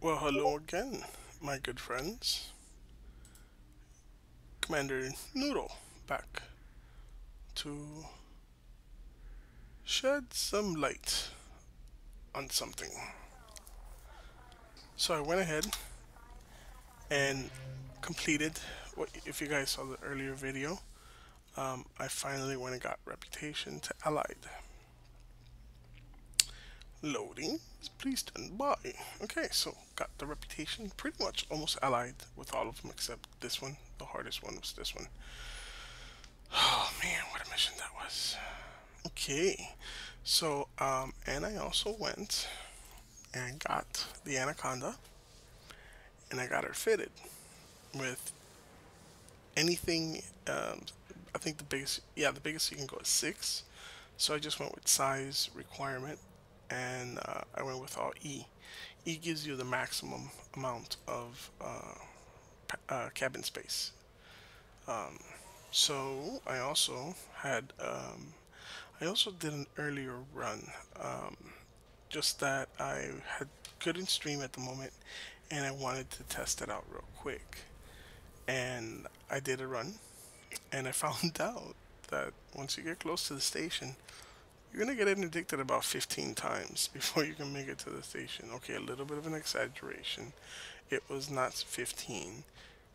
Well, hello again, my good friends. Commander Noodle back to shed some light on something. So I went ahead and completed what, if you guys saw the earlier video, I finally went and got reputation to allied. Loading, please stand by. Okay, so got the reputation pretty much almost allied with all of them except this one. The hardest one was this one. Oh man, what a mission that was. Okay, so and I also went and got the Anaconda, and I got her fitted with anything. I think the biggest you can go is 6. So I just went with size requirement, and I went with all E. E gives you the maximum amount of cabin space. So I also did an earlier run. Just that couldn't stream at the moment, and I wanted to test it out real quick. And I did a run, and I found out that once you get close to the station, you're gonna get interdicted about 15 times before you can make it to the station. Okay, a little bit of an exaggeration. It was not 15.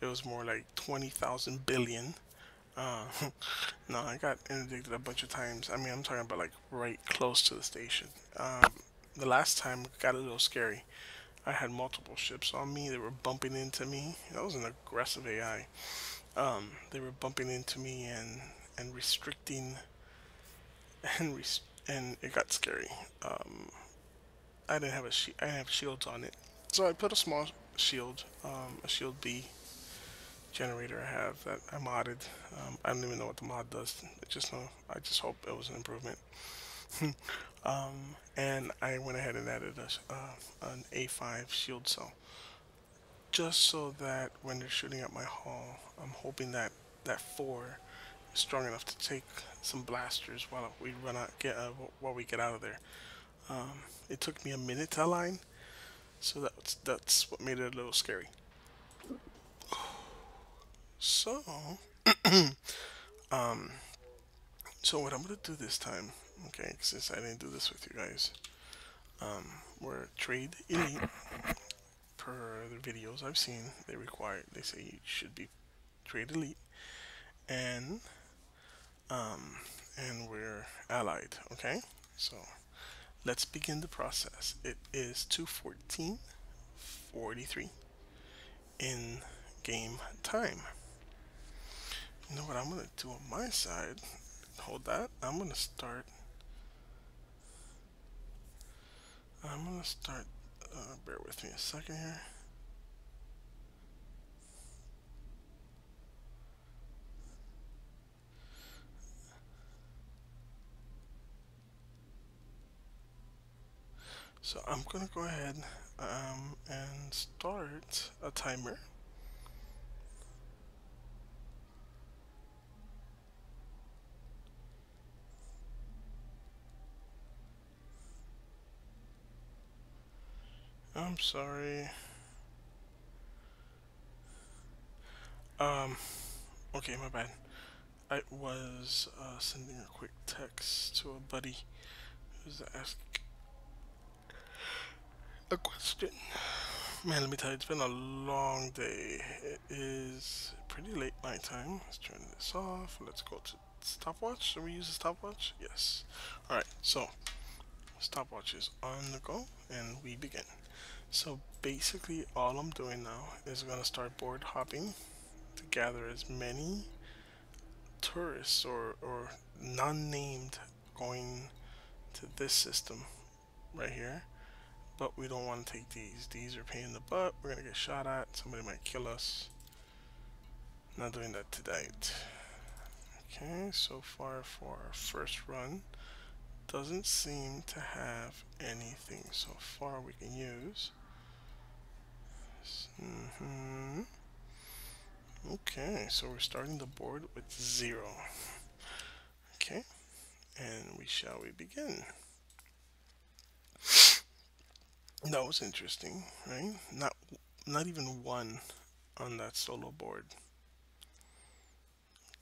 It was more like 20,000 billion. Uh, no, I got interdicted a bunch of times. I mean, I'm talking about like right close to the station. The last time got a little scary. I had multiple ships on me. They were bumping into me. That was an aggressive AI. They were bumping into me and restricting and it got scary. I didn't have shields on it, so I put a small shield, a shield B generator I have that I modded. I don't even know what the mod does. I just hope it was an improvement. And I went ahead and added an A5 shield cell, just so that when they're shooting at my hull, I'm hoping that that 4 is strong enough to take some blasters while we get out of there. It took me a minute to align, so that's what made it a little scary. So, um, so what I'm gonna do this time, okay, since I didn't do this with you guys, we're trade elite. Per the videos I've seen, they say you should be trade elite, and um, and we're allied. Okay, so let's begin the process. It is 2:14:43 in game time. You know what I'm gonna do on my side? Hold that. I'm gonna start. Bear with me a second here. So I'm gonna go ahead and start a timer. I'm sorry. Um, okay, my bad. I was sending a quick text to a buddy who's asking a question. Man, let me tell you, it's been a long day. It is pretty late my time. Let's turn this off. Let's go to stopwatch. Should we use a stopwatch? Yes. Alright, so stopwatch is on the go and we begin. So basically all I'm doing now is gonna start board hopping to gather as many tourists or non-named going to this system right here. But we don't want to take these. These are pain in the butt. We're gonna get shot at. Somebody might kill us. Not doing that tonight. Okay, so far for our first run, doesn't seem to have anything so far we can use. Okay, so we're starting the board with 0. Okay, and we begin. That was interesting, right? Not even one on that solo board.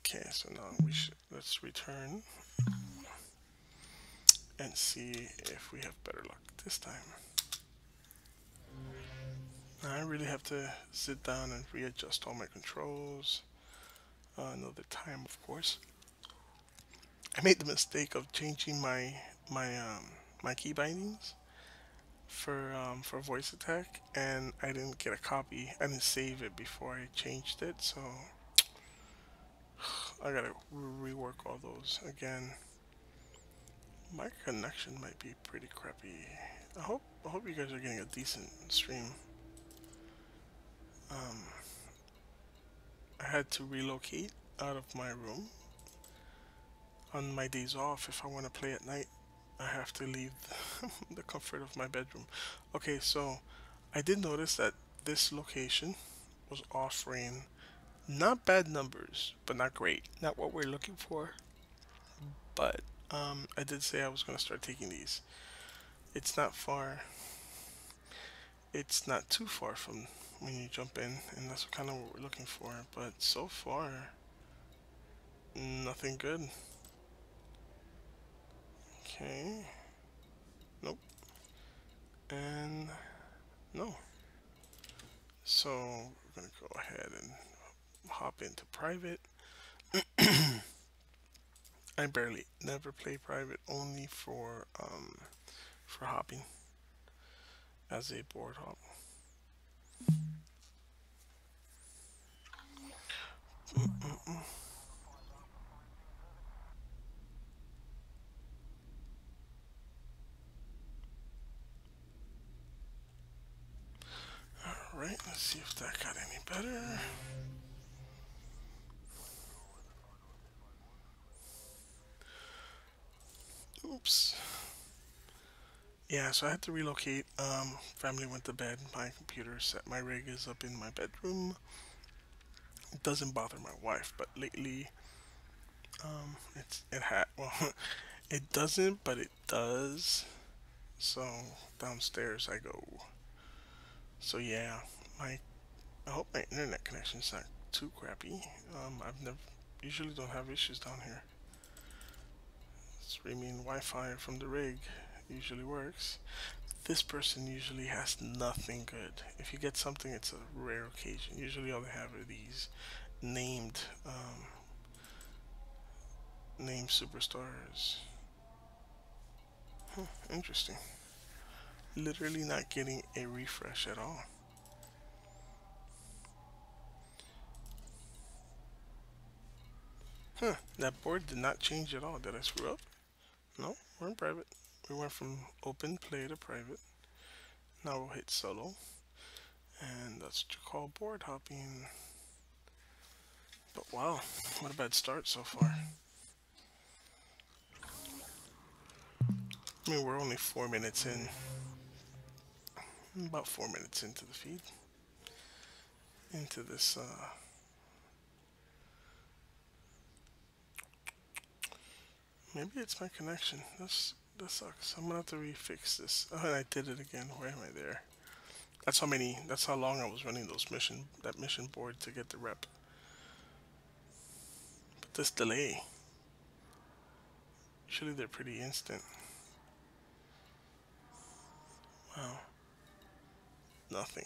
Okay, so now let's return and see if we have better luck this time. I really have to sit down and readjust all my controls. Another time, of course. I made the mistake of changing my key bindings for voice attack, and I didn't get a copy. I didn't save it before I changed it, so I gotta rework all those again. My connection might be pretty crappy. I hope you guys are getting a decent stream. Um, I had to relocate out of my room on my days off. If I want to play at night, I have to leave the comfort of my bedroom. Okay, so I did notice that this location was offering not bad numbers, but not great. Not what we're looking for. But I did say I was going to start taking these. It's not far. It's not too far from when you jump in, and that's kind of what we're looking for. But so far, nothing good. Okay. Nope. And no. So we're gonna go ahead and hop into private. I barely never play private, only for hopping as a board hop. All right, let's see if that got any better. Oops. Yeah, so I had to relocate. Family went to bed. My computer set. My rig is up in my bedroom. It doesn't bother my wife, but lately, it had well, it doesn't, but it does. So downstairs I go. So yeah, my I hope my internet connection's not too crappy. I've never usually don't have issues down here. Streaming Wi-Fi from the rig usually works. This person usually has nothing good. If you get something, it's a rare occasion. Usually all they have are these named named superstars. Interesting. Literally not getting a refresh at all. Huh, that board did not change at all. Did I screw up? No, we're in private. We went from open play to private. Now we'll hit solo. And that's what you call board hopping. But wow, what a bad start so far. I mean, we're only 4 minutes in. About 4 minutes into the feed. Into this, maybe it's my connection. That sucks. I'm gonna have to refix this. Oh, and I did it again. Why am I there? That's how long I was running that mission board to get the rep. But this delay, usually they're pretty instant. Wow, nothing.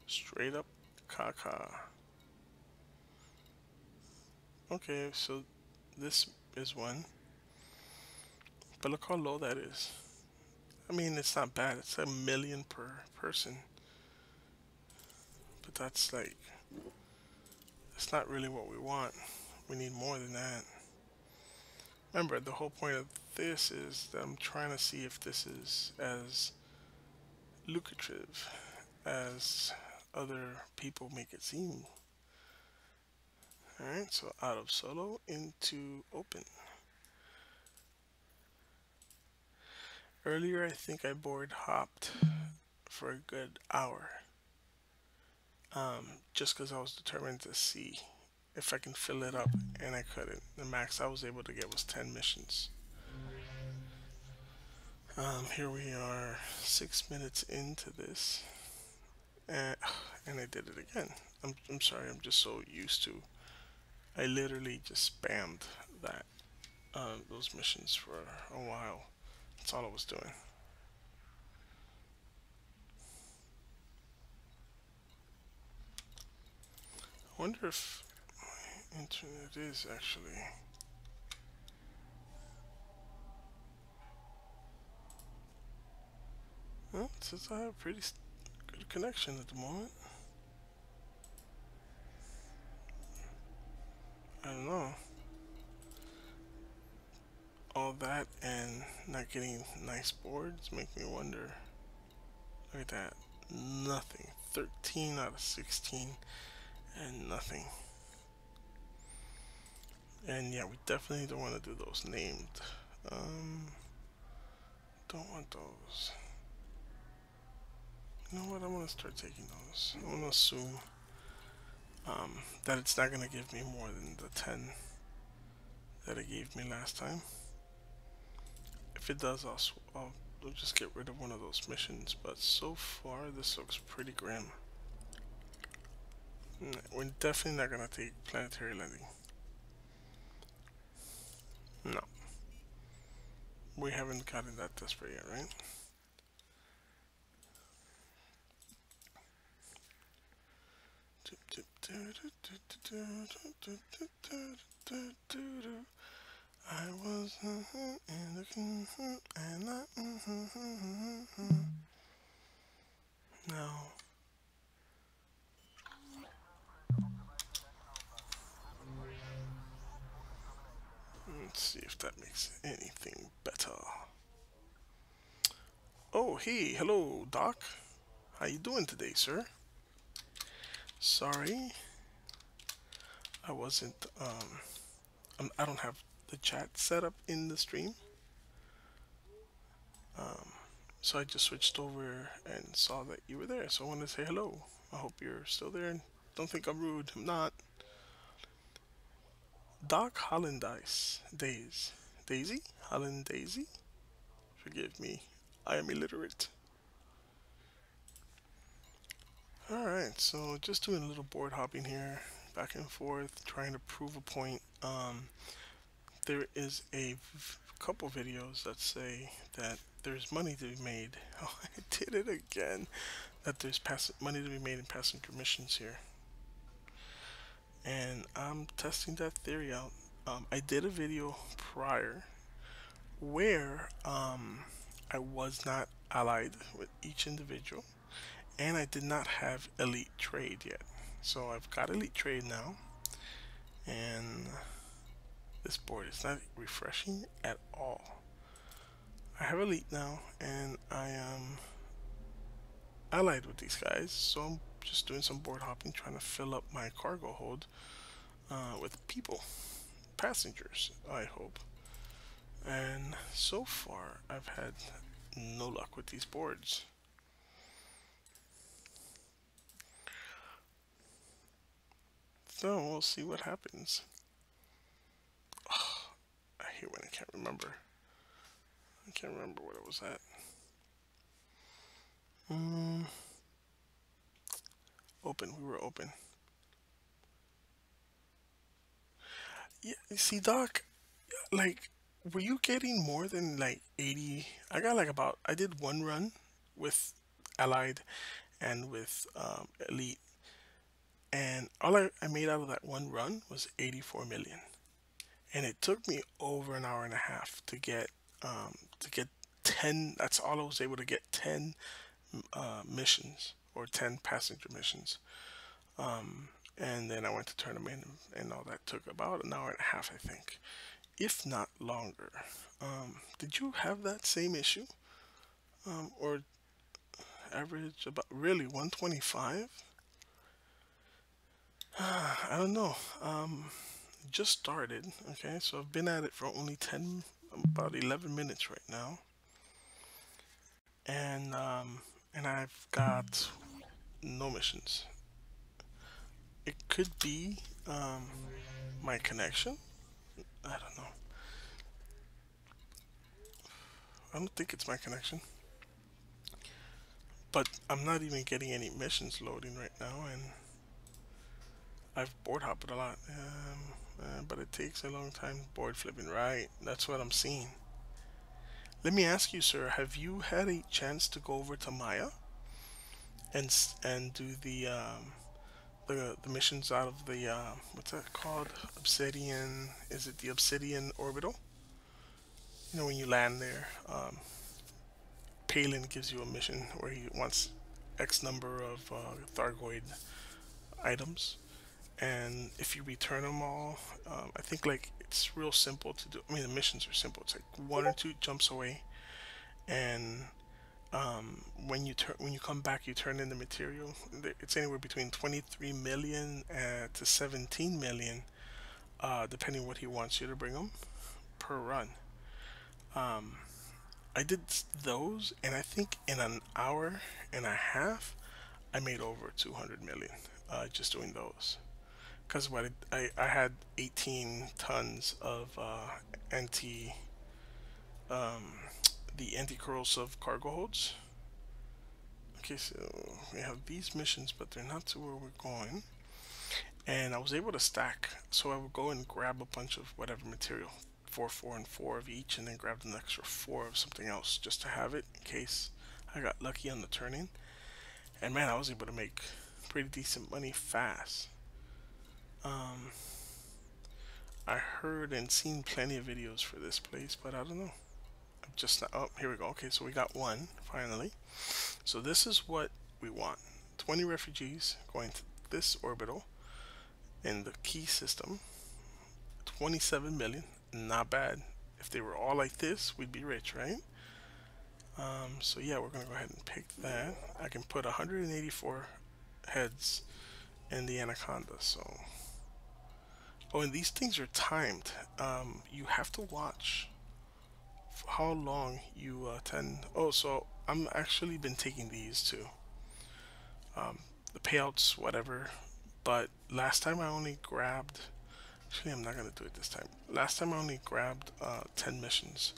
Straight up caca. Okay, so this is one. But look how low that is. I mean, it's not bad. It's a million per person. But that's like, it's not really what we want. We need more than that. Remember, the whole point of this is that I'm trying to see if this is as lucrative as other people make it seem. Alright, so out of solo into open. Earlier, I think I board hopped for a good hour, just because I was determined to see if I can fill it up, and I couldn't. The max I was able to get was 10 missions. Here we are, 6 minutes into this, and, and I did it again. I'm sorry, I'm just so used to. I literally just spammed that those missions for a while. That's all I was doing. I wonder if my internet is actually. Well, it says I have a pretty good connection at the moment. I don't know. All that and not getting nice boards make me wonder. Look at that. Nothing. 13 out of 16 and nothing. And yeah, we definitely don't want to do those named. Um, don't want those. You know what? I'm gonna start taking those. I'm gonna assume that it's not gonna give me more than the 10 that it gave me last time. If it does, I'll just get rid of one of those missions. But so far, this looks pretty grim. We're definitely not gonna take planetary landing. No, we haven't gotten that desperate yet, right? I was in the and now. Let's see if that makes anything better. Oh, hey, hello, Doc. How you doing today, sir? Sorry, I wasn't. I don't have the chat set up in the stream, so I just switched over and saw that you were there. So I wanted to say hello. I hope you're still there and don't think I'm rude. I'm not. Doc Hollandice Daisy Holland Daisy. Forgive me, I am illiterate. All right, so just doing a little board hopping here, back and forth, trying to prove a point. There is a couple videos that say that there's money to be made. Oh, I did it again. That there's money to be made in passenger missions here, and I'm testing that theory out. I did a video prior where I was not allied with each individual, and I did not have elite trade yet. So I've got elite trade now, and this board is not refreshing at all. I have elite now, and I am allied with these guys, so I'm just doing some board hopping, trying to fill up my cargo hold with people, passengers, I hope. And so far, I've had no luck with these boards. So we'll see what happens. Oh, I hate when I can't remember. I can't remember what it was at. Open. We were open. Yeah. You see, Doc, like, were you getting more than like 80? I got like about. I did one run with Allied and with Elite, and all I made out of that one run was 84 million. And it took me over an hour and a half to get 10. That's all I was able to get, 10 missions, or 10 passenger missions. And then I went to tournament, and all that took about an hour and a half, I think, if not longer. Did you have that same issue, or average about really 125? I don't know. Just started. Okay, so I've been at it for only 10, about 11 minutes right now. and I've got no missions. It could be my connection. I don't know. I don't think it's my connection, but I'm not even getting any missions loading right now, and I've board hopped a lot. But it takes a long time board flipping. Right, that's what I'm seeing. Let me ask you, sir, have you had a chance to go over to Maya and do the missions out of the what's that called? Obsidian? Is it the Obsidian orbital? You know when you land there, Palin gives you a mission where he wants X number of Thargoid items, and if you return them all, I think like it's real simple to do. I mean, the missions are simple. It's like one or two jumps away, and when you come back, you turn in the material. It's anywhere between 23 million to 17 million, depending what he wants you to bring them per run. I did those, and I think in an hour and a half, I made over 200 million just doing those. Because what I had 18 tons of anti the anti-corrosive cargo holds. Okay, so we have these missions, but they're not to where we're going. And I was able to stack, so I would go and grab a bunch of whatever material, four, four, and four of each, and then grab an extra four of something else just to have it in case I got lucky on the turn in. And man, I was able to make pretty decent money fast. Um, I heard and seen plenty of videos for this place, but I don't know. I'm just not. Oh, here we go. Okay, so we got one finally. So this is what we want: 20 refugees going to this orbital in the key system. 27 million. Not bad. If they were all like this, we'd be rich, right? So yeah, we're gonna go ahead and pick that. I can put 184 heads in the anaconda. So, oh, and these things are timed. You have to watch how long you tend. Oh, so I'm actually been taking these too. The payouts, whatever. But last time I only grabbed. Actually, I'm not gonna do it this time. Last time I only grabbed 10 missions.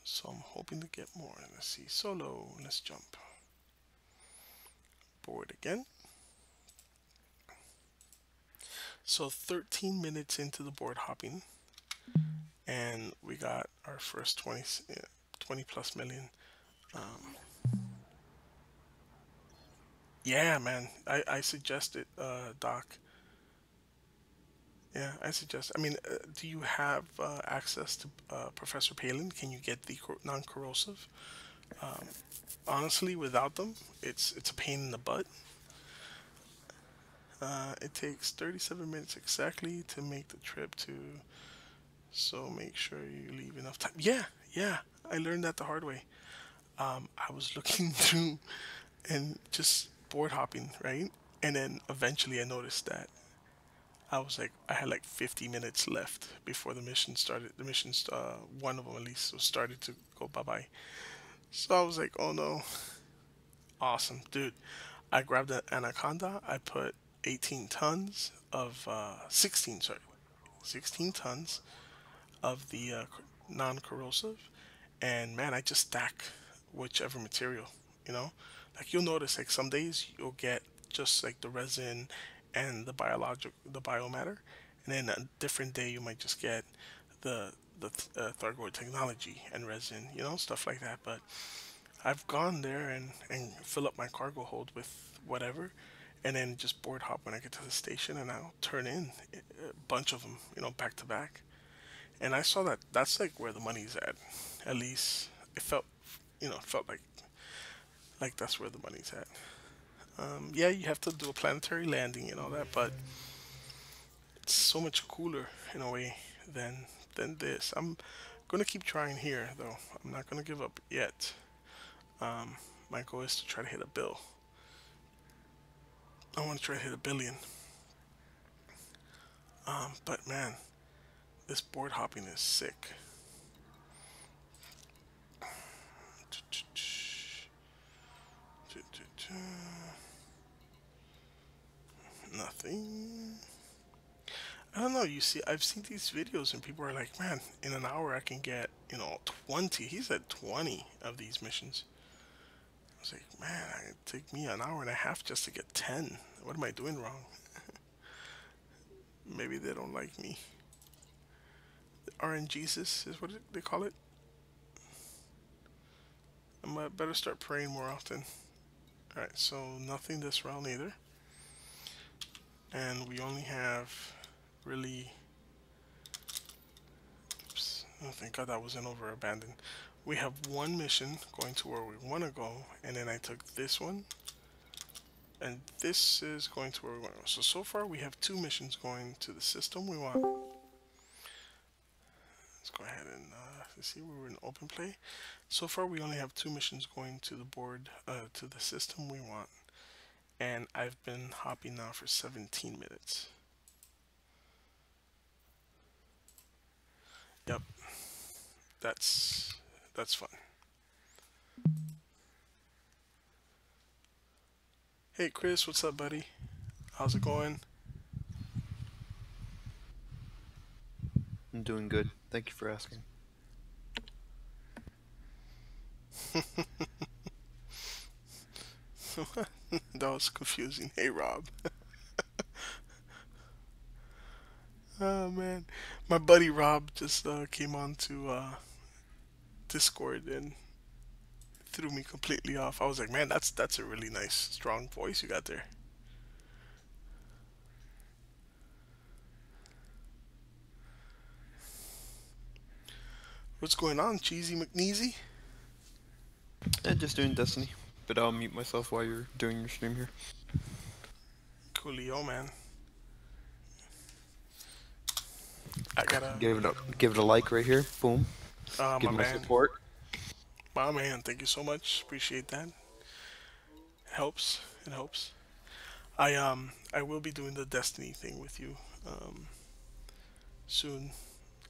So I'm hoping to get more. Let's see. Solo. Let's jump. Board again. So 13 minutes into the board hopping, and we got our first 20 plus million. Um, yeah, man. I suggest it, Doc. Yeah, I suggest. I mean, do you have access to Professor Palin? Can you get the non-corrosive? Um, Honestly, without them, it's a pain in the butt. It takes 37 minutes exactly to make the trip to. So make sure you leave enough time. Yeah, yeah. I learned that the hard way. I was looking through and just board hopping, right? And then eventually I noticed that I was like, I had like 50 minutes left before the mission started. The missions, one of them at least, was started to go bye bye. So I was like, oh no, awesome, dude. I grabbed an anaconda. I put 18 tons of 16, sorry, 16 tons of the non-corrosive, and man, I just stack whichever material, you know. Like you'll notice, like some days you'll get just like the resin and the biomatter, and then a different day you might just get the Thargoid technology and resin, you know, stuff like that. But I've gone there and fill up my cargo hold with whatever, and then just board hop when I get to the station, and I'll turn in a bunch of them, you know, back to back. And I saw that that's like where the money's at. At least it felt, you know, it felt like that's where the money's at. Yeah, you have to do a planetary landing and all that, but it's so much cooler in a way than this. I'm gonna keep trying here though. I'm not gonna give up yet. Um, my goal is to try to hit a bill. I want to try to hit a billion. But man, this board hopping is sick. Nothing. I don't know. You see, I've seen these videos and people are like, man, in an hour I can get, 20. He said 20 of these missions. I was like, man, it take me an hour and a half just to get 10. What am I doing wrong? Maybe they don't like me. RNGesus is what they call it. I might better start praying more often. Alright, so nothing this round either. And we only have really... Oops. Oh, thank God that wasn't over abandoned. We have one mission going to where we want to go, and then I took this one, and this is going to where we want to go. So far we have two missions going to the system we want. Let's go ahead and see, we were in open play. So far we only have two missions going to the board, to the system we want. And I've been hopping now for 17 minutes. Yep, that's fun. Hey Chris, what's up, buddy? How's it going? I'm doing good. Thank you for asking. That was confusing. Hey Rob. Oh man, my buddy Rob just came on to Discord and threw me completely off. I was like, man, that's a really nice, strong voice you got there. What's going on, Cheesy McNeasy? Just doing Destiny. But I'll mute myself while you're doing your stream here. Coolio, man. I gotta Give it a like right here. Boom. my Give my man. support. My man, thank you so much. Appreciate that. It helps. It helps. I will be doing the Destiny thing with you soon.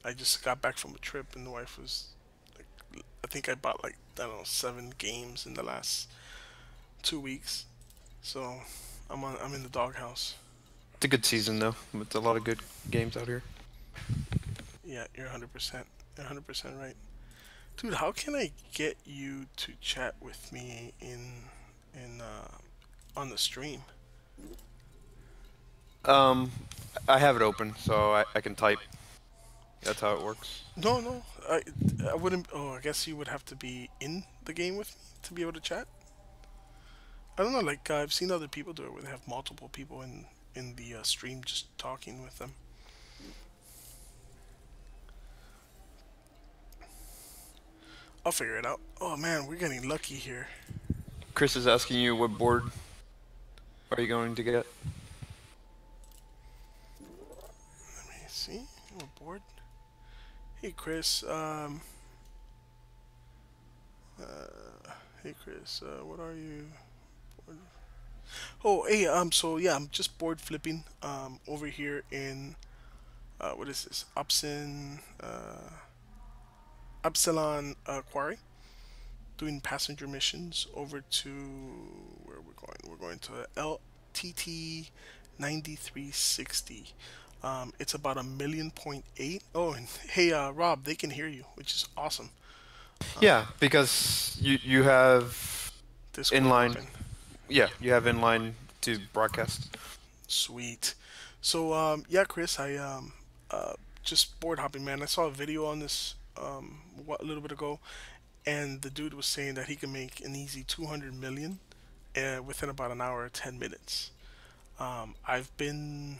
I just got back from a trip and the wife was like, I think I bought like, I don't know, 7 games in the last 2 weeks. So I'm in the doghouse. It's a good season though. With a lot of good games out here. Yeah, you're 100%. You're 100% right. Dude, how can I get you to chat with me in on the stream? Um, I have it open, so I can type. That's how it works. No, no, I wouldn't. Oh, I guess you would have to be in the game with me to be able to chat. I don't know. Like I've seen other people do it where they have multiple people in the stream just talking with them. I'll figure it out. Oh man, we're getting lucky here. Chris is asking you what board are you going to get? Let me see. We're bored. Hey Chris. Hey Chris. What are you? Bored? Oh, hey. So yeah, I'm just board flipping. Over here in what is this? Upsilon Aquarii. Doing passenger missions over to where we're going. We're going to LTT 9360. It's about 1.8 million. Oh, and hey, Rob, they can hear you, which is awesome. Yeah, because you have Discord inline. open. Yeah, you have inline to broadcast. Sweet. So, yeah, Chris, I just board hopping, man. I saw a video on this a little bit ago, and the dude was saying that he can make an easy 200 million within about an hour or 10 minutes. Um, I've been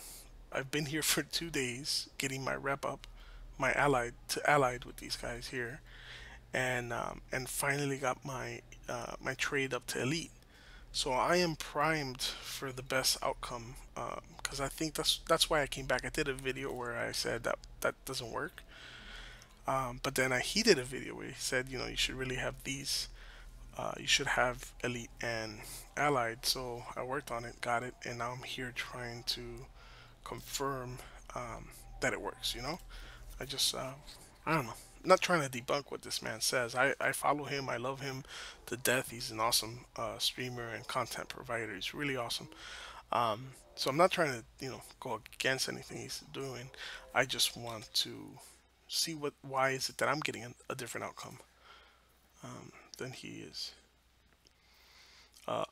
I've been here for 2 days getting my rep up, my allied with these guys here, and finally got my trade up to elite. So I am primed for the best outcome because I think that's why I came back. I did a video where I said that that doesn't work, but then he did a video where he said, you should really have these. You should have elite and allied. So I worked on it, got it, and now I'm here trying to confirm that it works. I just I don't know. not trying to debunk what this man says. I follow him. I love him to death. He's an awesome streamer and content provider. He's really awesome. So I'm not trying to, go against anything he's doing. I just want to see why is it that I'm getting a different outcome than he is.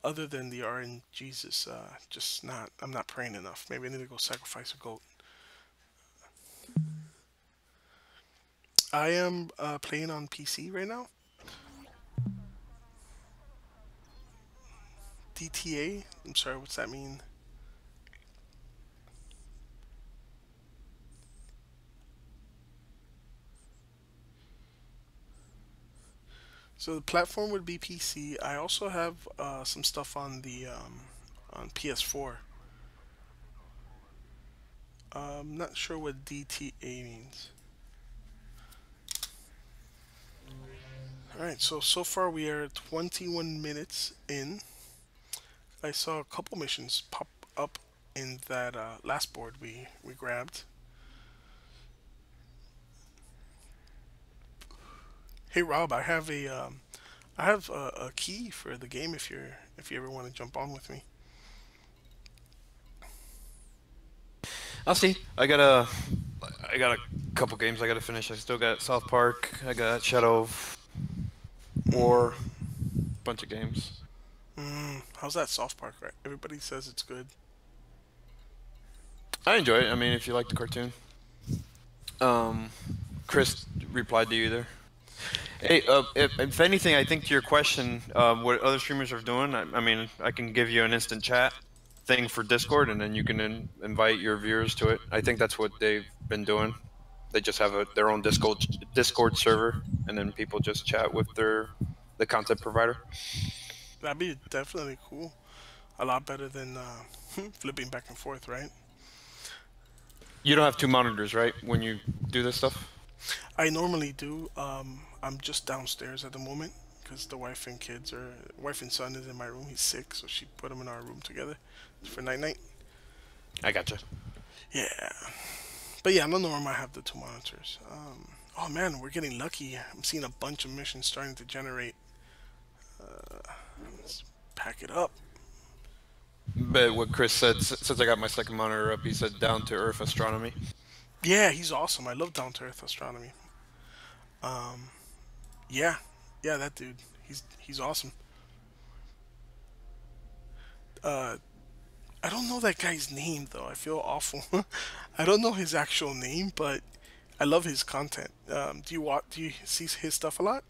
Other than the RNGesus, just not. I'm not praying enough. Maybe I need to go sacrifice a goat. I am playing on PC right now. DTA. I'm sorry. What's that mean? So the platform would be PC. I also have some stuff on the on PS4. I'm not sure what DTA means. All right. So far we are 21 minutes in. I saw a couple missions pop up in that last board we grabbed. Hey Rob, I have a key for the game if you ever want to jump on with me. I'll see. I got a couple games I got to finish. I still got South Park. I got Shadow of War. Bunch of games. How's that Soft Park? Right? Everybody says it's good. I enjoy it. I mean, if you like the cartoon. Um, Chris replied to you there. Hey, if anything, I think to your question, what other streamers are doing, I mean, I can give you an instant chat thing for Discord, and then you can invite your viewers to it. I think that's what they've been doing. They just have their own Discord server, and then people just chat with the content provider. That'd be definitely cool. A lot better than flipping back and forth, right? You don't have two monitors, right, when you do this stuff? I normally do. I'm just downstairs at the moment because the wife and son is in my room. He's sick, so she put him in our room together for night night. I gotcha. Yeah, but yeah, no norm. I have the two monitors. Oh man, we're getting lucky. I'm seeing a bunch of missions starting to generate. Let's pack it up. But what Chris said, since I got my second monitor up, he said down to earth astronomy. Yeah, he's awesome. I love down to earth astronomy. Yeah, yeah, that dude. He's awesome. Uh, I don't know that guy's name though. I feel awful. I don't know his actual name, but I love his content. Do you see his stuff a lot?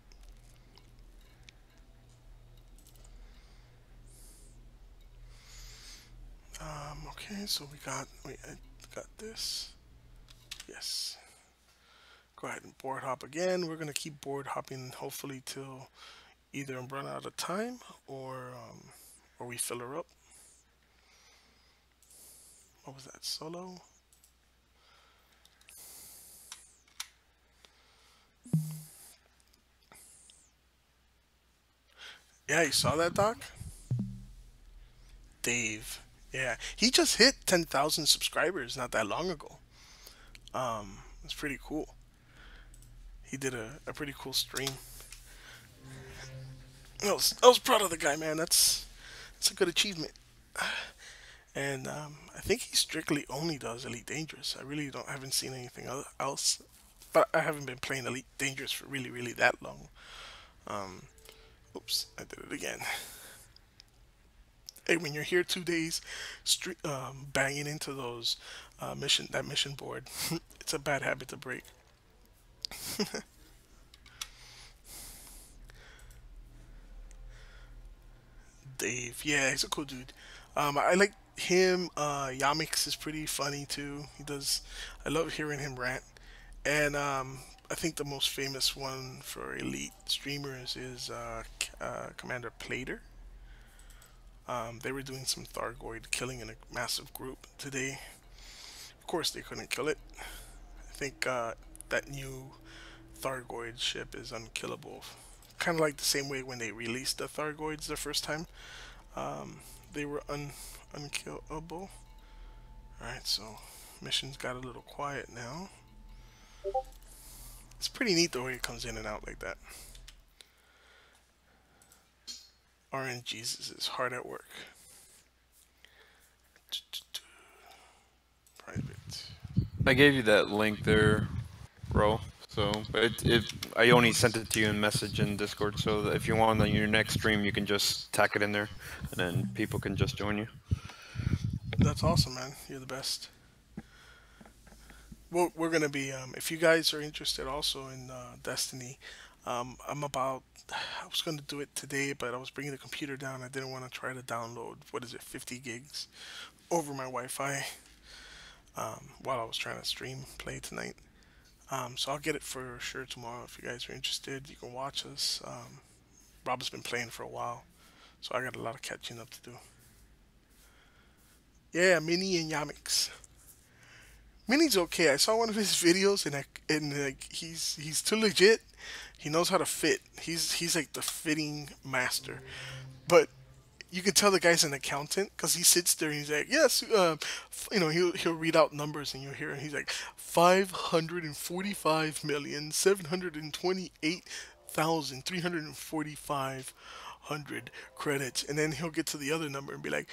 Okay, so I got this. Yes. Go ahead and board hop again. We're gonna keep board hopping hopefully till either I'm run out of time or we fill her up. What was that solo? Yeah, you saw that, Doc? Dave. Yeah, he just hit 10,000 subscribers not that long ago. It's pretty cool. He did a pretty cool stream. I was proud of the guy, man. That's a good achievement. And I think he strictly only does Elite Dangerous. I really don't haven't seen anything else. But I haven't been playing Elite Dangerous for really that long. Oops, I did it again. Hey, when you're here 2 days, banging into those mission board, it's a bad habit to break. Dave, yeah, he's a cool dude. I like him. Yamix is pretty funny too. I love hearing him rant. And I think the most famous one for elite streamers is Commander Plater. They were doing some Thargoid killing in a massive group today. Of course, they couldn't kill it. I think that new Thargoid ship is unkillable. Kind of like the same way when they released the Thargoids the first time. They were unkillable. Alright, so missions got a little quiet now. It's pretty neat the way it comes in and out like that. RNGesus is hard at work. Private. I gave you that link there, Ro. So, but I only sent it to you in message in Discord. So that if you want on your next stream, you can just tack it in there, and then people can just join you. That's awesome, man. You're the best. We're gonna be if you guys are interested also in Destiny, I'm about. I was gonna do it today, but I was bringing the computer down. I didn't want to try to download what is it, 50 gigs over my Wi-Fi while I was trying to stream play tonight. So I'll get it for sure tomorrow. If you guys are interested, you can watch us. Rob's been playing for a while, so I got a lot of catching up to do. Yeah, Mini and Yamix. Mini's okay. I saw one of his videos and like he's too legit. He knows how to fit. He's like the fitting master. But you can tell the guy's an accountant because he sits there and he's like, yes, he'll read out numbers and you hear he's like 545,728,345 credits, and then he'll get to the other number and be like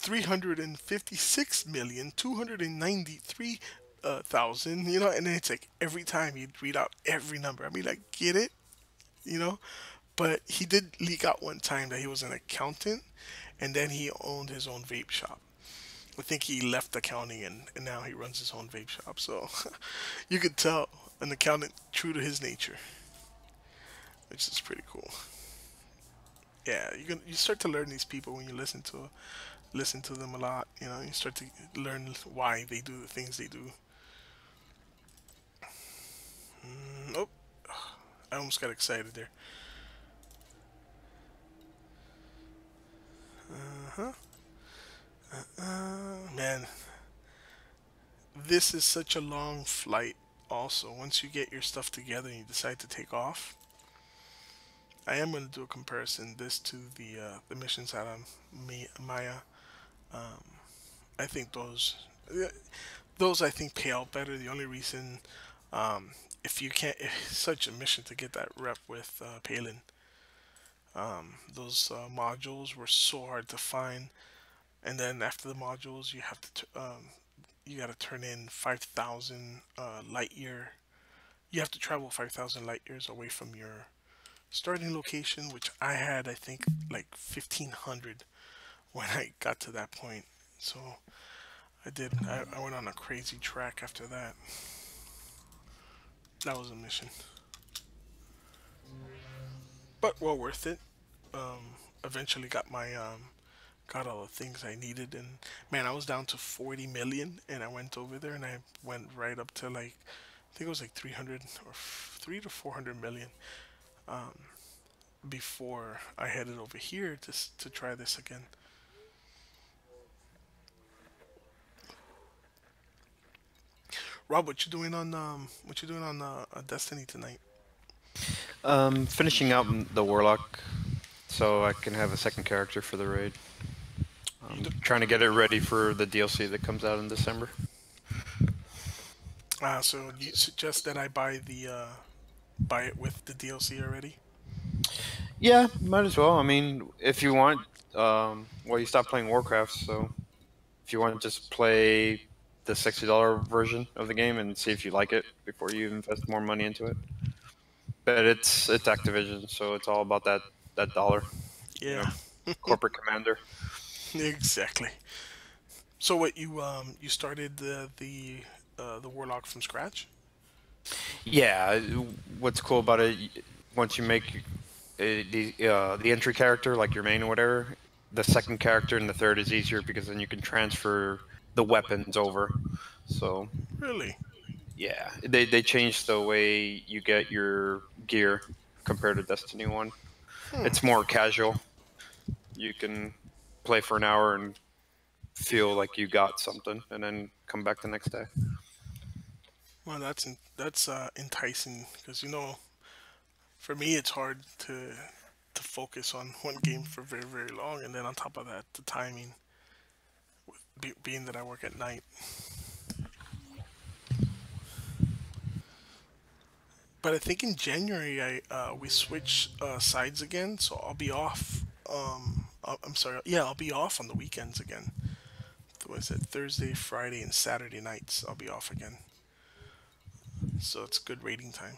356,293,000, and then it's like every time he'd read out every number. I mean, like, get it, you know? But he did leak out one time that he was an accountant and then he owned his own vape shop. I think he left accounting and now he runs his own vape shop. So you could tell an accountant true to his nature, which is pretty cool. Yeah, you start to learn these people when you listen to them a lot. You start to learn why they do the things they do. Oh, I almost got excited there. Uh-huh. Man, this is such a long flight. Also, once you get your stuff together and you decide to take off, I am going to do a comparison this to the missions out on Maya. I think those I think pay out better. The only reason, if you can't, it's such a mission to get that rep with Palin. Those modules were so hard to find, and then after the modules, you got to turn in 5,000 light year. You have to travel 5,000 light years away from your starting location, which I had, I think, like 1,500 when I got to that point. So I went on a crazy track after that. That was a mission, but well worth it. Eventually got all the things I needed, and man, I was down to 40 million, and I went over there and I went right up to like I think it was like 300 or 3 to 400 million before I headed over here to try this again. Rob, what you doing on Destiny tonight? Finishing out the Warlock, so I can have a second character for the raid. Trying to get it ready for the DLC that comes out in December. So you suggest that I buy it with the DLC already? Yeah, might as well. I mean, if you want, well, you stopped playing Warcraft, so if you want to just play the $60 version of the game and see if you like it before you invest more money into it. But it's Activision, so it's all about that dollar, you know, Yeah, corporate commander. exactly. So what you started the Warlock from scratch? Yeah, what's cool about it, once you make the entry character, like your main or whatever, the second character and the third is easier because then you can transfer the weapons over. So Really? yeah, they changed the way you get your gear compared to Destiny 1. Hmm. It's more casual. You can play for an hour and feel like you got something, and then come back the next day. Well, that's enticing because for me it's hard to focus on one game for very very long, and then on top of that, the timing, being that I work at night. But I think in January I we switch sides again, so I'll be off. I'm sorry. Yeah, I'll be off on the weekends again. What is it? Thursday, Friday, and Saturday nights. I'll be off again, so it's good rating time.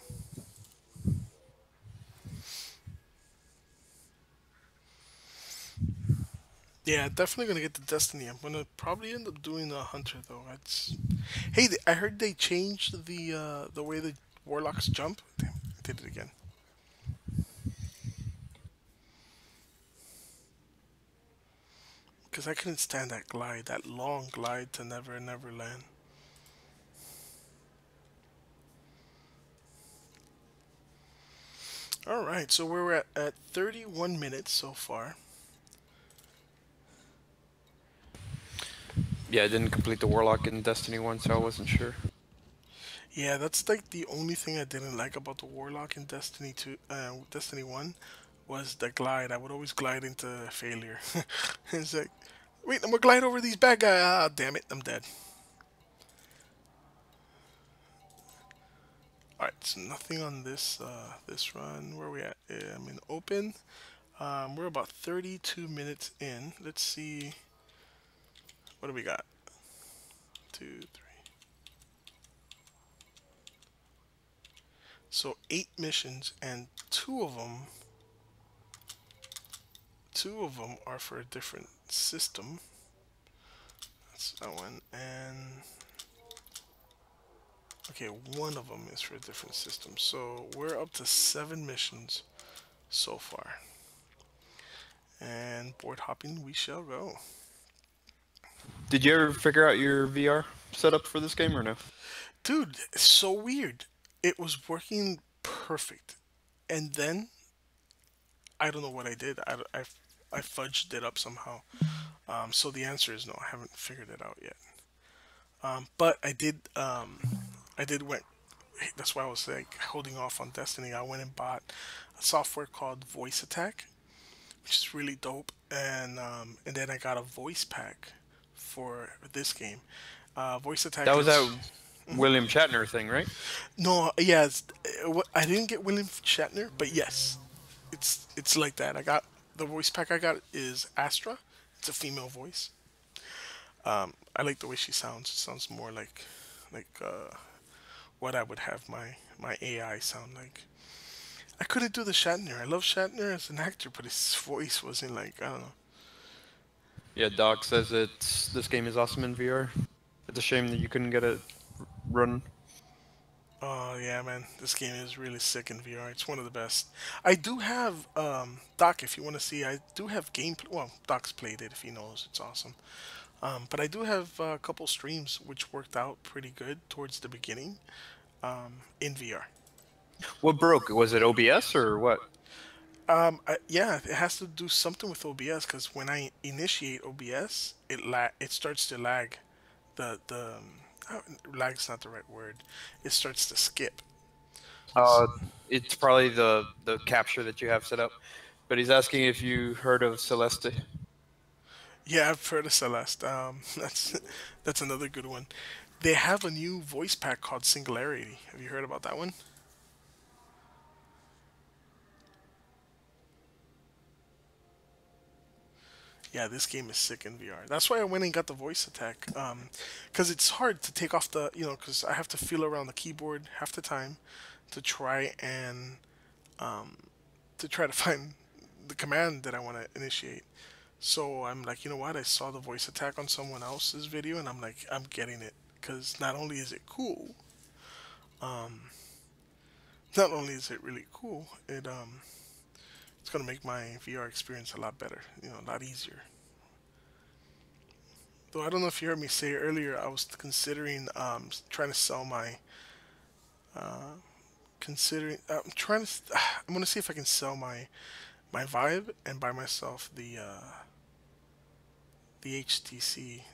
Yeah, definitely gonna get the Destiny. I'm gonna probably end up doing a Hunter though. That's hey, I heard they changed the way the Warlocks jump. Damn, I did it again. Because I couldn't stand that glide, that long glide to Never Never Land. All right, so we're at 31 minutes so far. Yeah, I didn't complete the Warlock in Destiny 1, so I wasn't sure. Yeah, that's like the only thing I didn't like about the Warlock in Destiny 2, Destiny 1 was the glide. I would always glide into failure. It's like, wait, I'm gonna glide over these bad guys. Ah, damn it, I'm dead. All right, so nothing on this run. Where are we at? I'm in open. We're about 32 minutes in. Let's see, what do we got? Two, three. So 8 missions, and two of them are for a different system. That's that one, and okay, one of them is for a different system. So we're up to 7 missions so far, and board hopping we shall go. Did you ever figure out your VR setup for this game or no? Dude, it's so weird. It was working perfect, and then I don't know what I did. I fudged it up somehow. So the answer is no. I haven't figured it out yet. But I did went. That's why I was like holding off on Destiny. I went and bought a software called Voice Attack, which is really dope, and then I got a voice pack for this game. Voice That Attack was that is William Shatner thing, right? no, yeah, I didn't get William Shatner, but yes, it's like that. I got the voice pack. I got is Astra. It's a female voice. I like the way she sounds. It sounds more like what I would have my AI sound like. I couldn't do the Shatner. I love Shatner as an actor, but his voice wasn't like I don't know. Yeah, Doc says this game is awesome in VR. It's a shame that you couldn't get it run. Oh yeah, man, this game is really sick in VR. It's one of the best. I do have Doc. If you want to see, I do have gameplay. Well, Doc's played it. If he knows, it's awesome. But I do have a couple streams which worked out pretty good towards the beginning in VR. What broke? Was it OBS or what? Yeah, it has to do something with OBS because when I initiate OBS, it starts to lag. Lag's not the right word. It starts to skip. Uh, it's probably the capture that you have set up. But he's asking if you heard of Celeste. Yeah, I've heard of Celeste. That's another good one. They have a new voice pack called Singularity. Have you heard about that one? Yeah, this game is sick in VR. That's why I went and got the voice attack. Because it's hard to take off because I have to feel around the keyboard half the time to try and find the command that I want to initiate. So I'm like, you know what? I saw the voice attack on someone else's video, and I'm like, I'm getting it because not only is it cool, not only is it really cool, it's gonna make my VR experience a lot better, a lot easier. Though I don't know if you heard me say earlier, I was considering trying to sell my considering I'm trying to I'm gonna see if I can sell my Vibe and buy myself the HTC.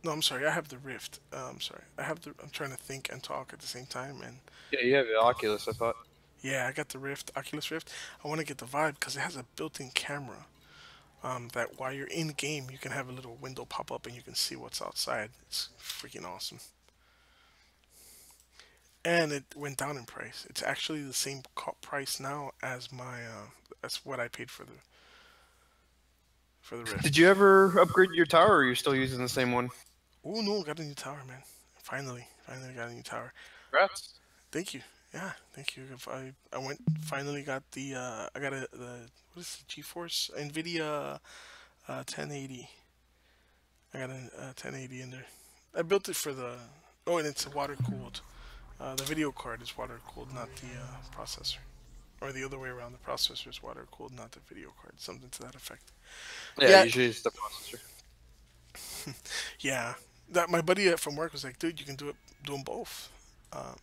No, I'm sorry, I have the Rift. I'm sorry, I'm trying to think and talk at the same time, and Yeah, you have the Oculus, I thought. yeah, I got the Rift, Oculus Rift. I want to get the Vibe because it has a built-in camera. That while you're in game, you can have a little window pop up and you can see what's outside. It's freaking awesome. and it went down in price. It's actually the same price now as my as what I paid for the Did you Rift. ever upgrade your tower, or are you still using the same one? Oh no, got a new tower, man. Finally got a new tower. Congrats. Thank you. Yeah, thank you. If I went finally got the I got a the what is the GeForce Nvidia 1080. I got a 1080 in there. I built it for the oh, and it's water cooled. The video card is water cooled, not the processor, or the other way around. The processor is water cooled, not the video card. Something to that effect. Yeah, Yeah, usually it's the processor. yeah. That my buddy from work was like, dude, you can do them both. Um,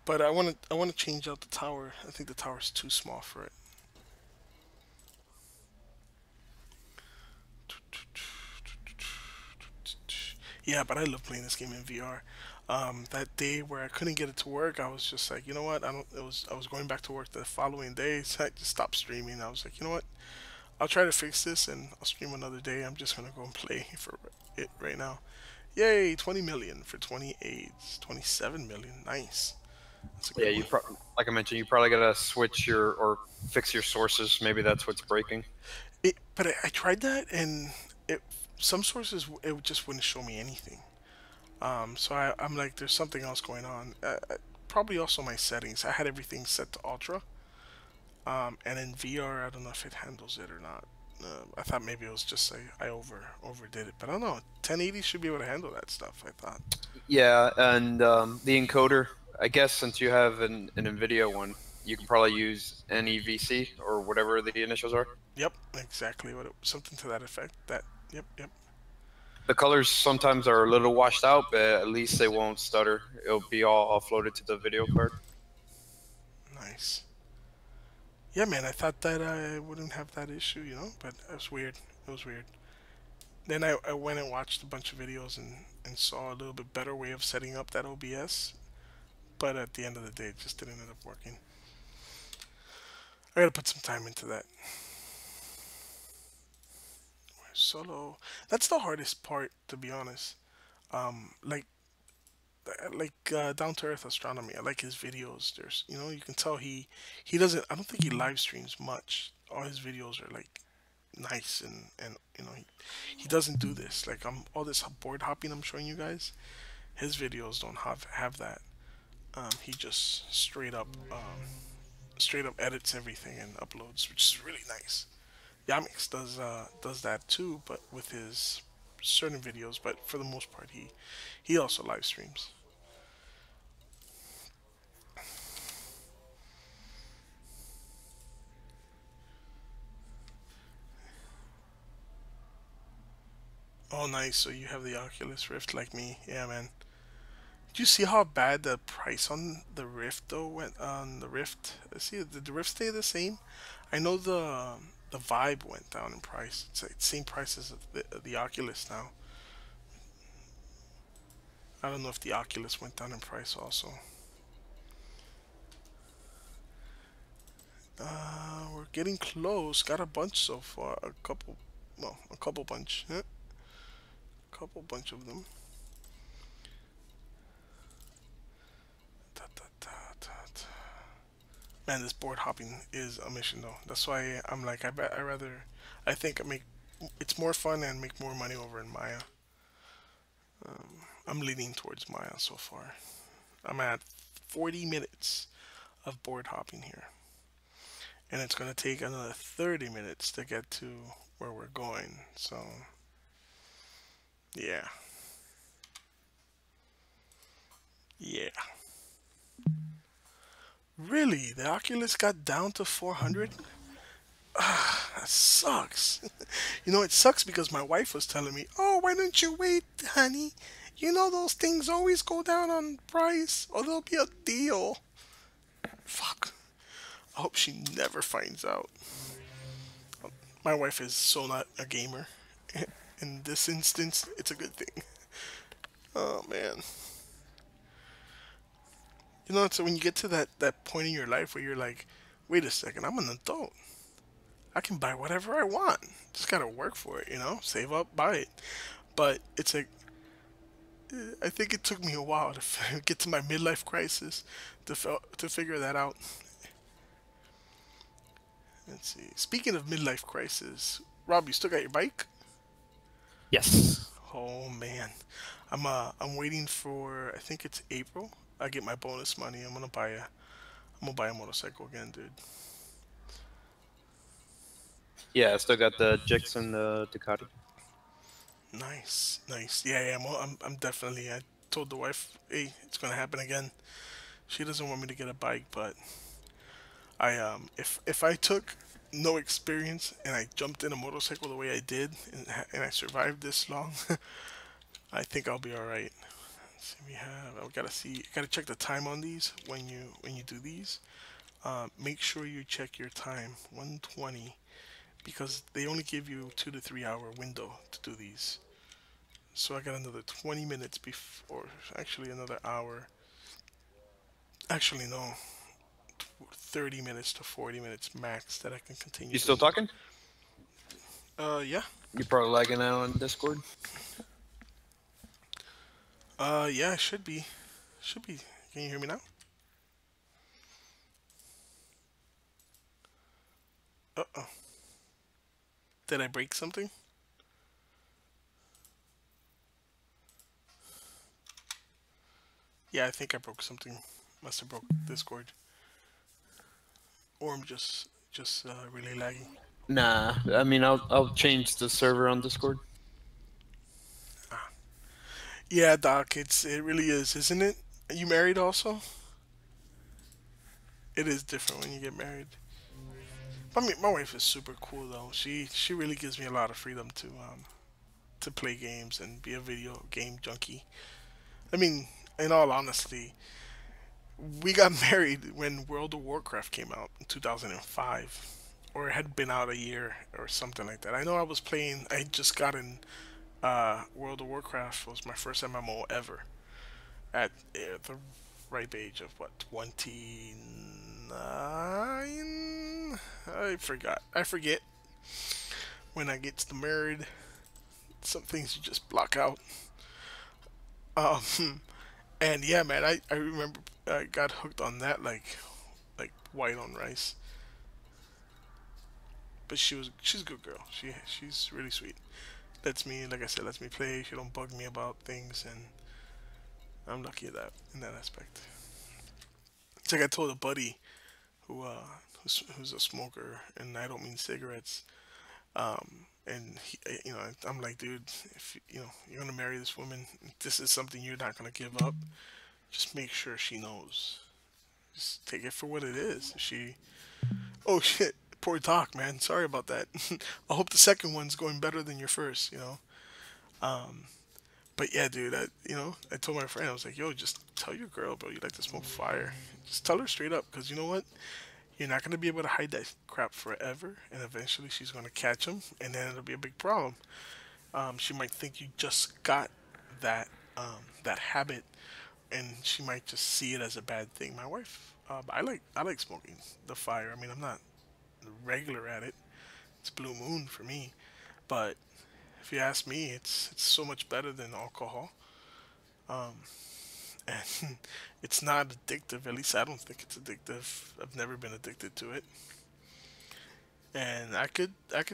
but I want to change out the tower. I think the tower's too small for it. Yeah, but I love playing this game in VR. That day where I couldn't get it to work, I was just like, you know what? I don't. It was I was going back to work the following day, so I just stopped streaming. I was like, you know what? I'll try to fix this and I'll stream another day. I'm just gonna go and play for it right now. Yay! 20 million for 20 AIDS. 27 million. Nice. That's a Yeah, good one. like I mentioned, you probably gotta switch your or fix your sources. Maybe that's what's breaking. But I tried that and it some sources it just wouldn't show me anything. So I'm like, there's something else going on. Probably also my settings. I had everything set to ultra. And in VR, I don't know if it handles it or not. I thought maybe it was just I overdid it, but I don't know. 1080 should be able to handle that stuff. I thought. Yeah, and the encoder. I guess since you have an NVIDIA one, you can probably use NEVC or whatever the initials are. Yep, exactly something to that effect. That. Yep, yep. The colors sometimes are a little washed out, but at least they won't stutter. It'll be all uploaded to the video card. Nice. Yeah, man. I thought that I wouldn't have that issue, but it was weird. It was weird. Then I went and watched a bunch of videos and saw a little bit better way of setting up that OBS. But at the end of the day, it just didn't end up working. I gotta put some time into that. Solo. That's the hardest part, to be honest. Like down to earth astronomy. I like his videos. There's you can tell he doesn't. I don't think he live streams much. All his videos are like nice and he doesn't do this. Like all this board hopping I'm showing you guys. His videos don't have that. He just straight up edits everything and uploads, which is really nice. Yamix does that too, but with his certain videos. But for the most part, he also live streams. Oh, nice. So you have the Oculus Rift like me. Yeah, man. Do you see how bad the price on the Rift though went on the Rift? See, did the Rift stay the same? I know the Vibe went down in price. It's like the same price as the Oculus now. I don't know if the Oculus went down in price also. We're getting close. Got a bunch so far. A couple, well, a couple bunch. A couple bunch of them. Da, da, da, da, da. Man, this board hopping is a mission though. That's why I'm like, I bet I rather, I think I make, it's more fun and make more money over in Maya. I'm leaning towards Maya so far. I'm at 40 minutes of board hopping here. And it's going to take another 30 minutes to get to where we're going. So, yeah. Yeah. Really? The Oculus got down to 400? That sucks. It sucks because my wife was telling me, "Oh, why don't you wait, honey? Those things always go down on price, or there'll be a deal." Fuck. I hope she never finds out. My wife is so not a gamer. In this instance, it's a good thing. Oh man. So when you get to that point in your life where you're like, wait a second, I'm an adult. I can buy whatever I want. Just gotta work for it, save up, buy it. But it's like I think it took me a while to get to my midlife crisis to figure that out. Let's see. Speaking of midlife crisis, Rob, you still got your bike? Yes. Oh man, I'm waiting for. I think it's April. I get my bonus money. I'm gonna buy a motorcycle again, dude. Yeah, I still got the Jix and the Ducati. Nice, nice. Yeah, yeah. I'm definitely. I told the wife, hey, it's gonna happen again. She doesn't want me to get a bike, but if I took no experience and I jumped in a motorcycle the way I did and I survived this long, I think I'll be all right. So we have. I gotta see. Gotta check the time on these when you do these. Make sure you check your time. 120 because they only give you 2 to 3 hour window to do these. So I got another 20 minutes before, actually another hour. Actually no, 30 minutes to 40 minutes max that I can continue You still doing. talking? Yeah. You're probably lagging out on Discord. Yeah. It should be. Should be. Can you hear me now? Uh oh. Did I break something? Yeah, I think I broke something. Must have broke Discord, or I'm just really lagging. Nah, I mean I'll change the server on Discord. Yeah, Doc, it really is, isn't it? Are you married also? It is different when you get married. I mean, my wife is super cool though. She really gives me a lot of freedom to play games and be a video game junkie. I mean, in all honesty, we got married when World of Warcraft came out in 2005, or it had been out a year or something like that. I know I was playing. I just got in. World of Warcraft was my first MMO ever at the ripe age of what 29. I forgot. I forget when I get married. Some things you just block out. Um, and yeah, man, I remember I got hooked on that like white on rice. But she's a good girl. She's really sweet. Lets me, like I said, lets me play. She don't bug me about things, and I'm lucky at that in that aspect. It's like I told a buddy who's a smoker, and I don't mean cigarettes. And I'm like, dude, if you're gonna marry this woman, this is something you're not gonna give up. Just make sure she knows. Just take it for what it is. Oh shit, poor Doc, man. Sorry about that. I hope the second one's going better than your first. But yeah, dude, I told my friend, I was like, yo, just tell your girl, bro, you like to smoke fire. Just tell her straight up, because you know what? You're not gonna be able to hide that crap forever, and eventually she's gonna catch him, and then it'll be a big problem. She might think you just got that habit, and she might just see it as a bad thing. My wife, I like smoking the fire. I mean, I'm not regular at it. It's blue moon for me, but if you ask me, it's so much better than alcohol, and it's not addictive. At least I don't think it's addictive. I've never been addicted to it. And I could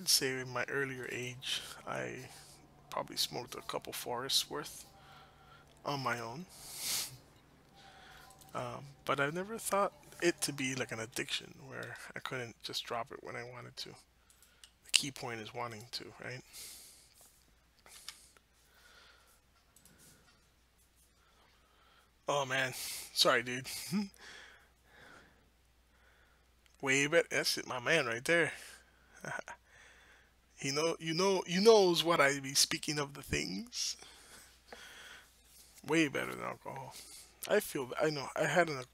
say in my earlier age, I probably smoked a couple forests worth on my own. But I never thought it to be like an addiction where I couldn't just drop it when I wanted to. The key point is wanting to, right? Oh man, sorry, dude. Way better. That's it, my man, right there. You knows what I be speaking of the things. Way better than alcohol. I know. I had an